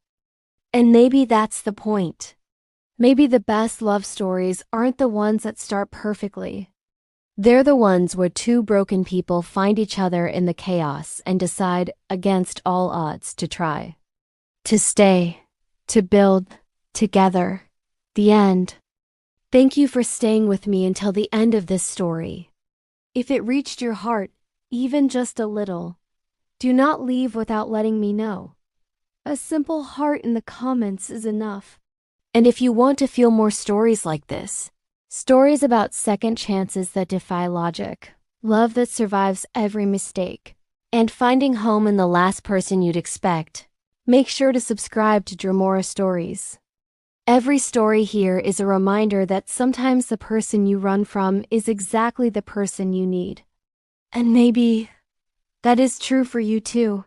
And maybe that's the point. Maybe the best love stories aren't the ones that start perfectly. They're the ones where two broken people find each other in the chaos and decide, against all odds, to try. To stay. To build. Together. The end. Thank you for staying with me until the end of this story. If it reached your heart, even just a little, do not leave without letting me know. A simple heart in the comments is enough. And if you want to feel more stories like this, stories about second chances that defy logic, love that survives every mistake, and finding home in the last person you'd expect, make sure to subscribe to Dramora Stories. Every story here is a reminder that sometimes the person you run from is exactly the person you need. And maybe that is true for you too.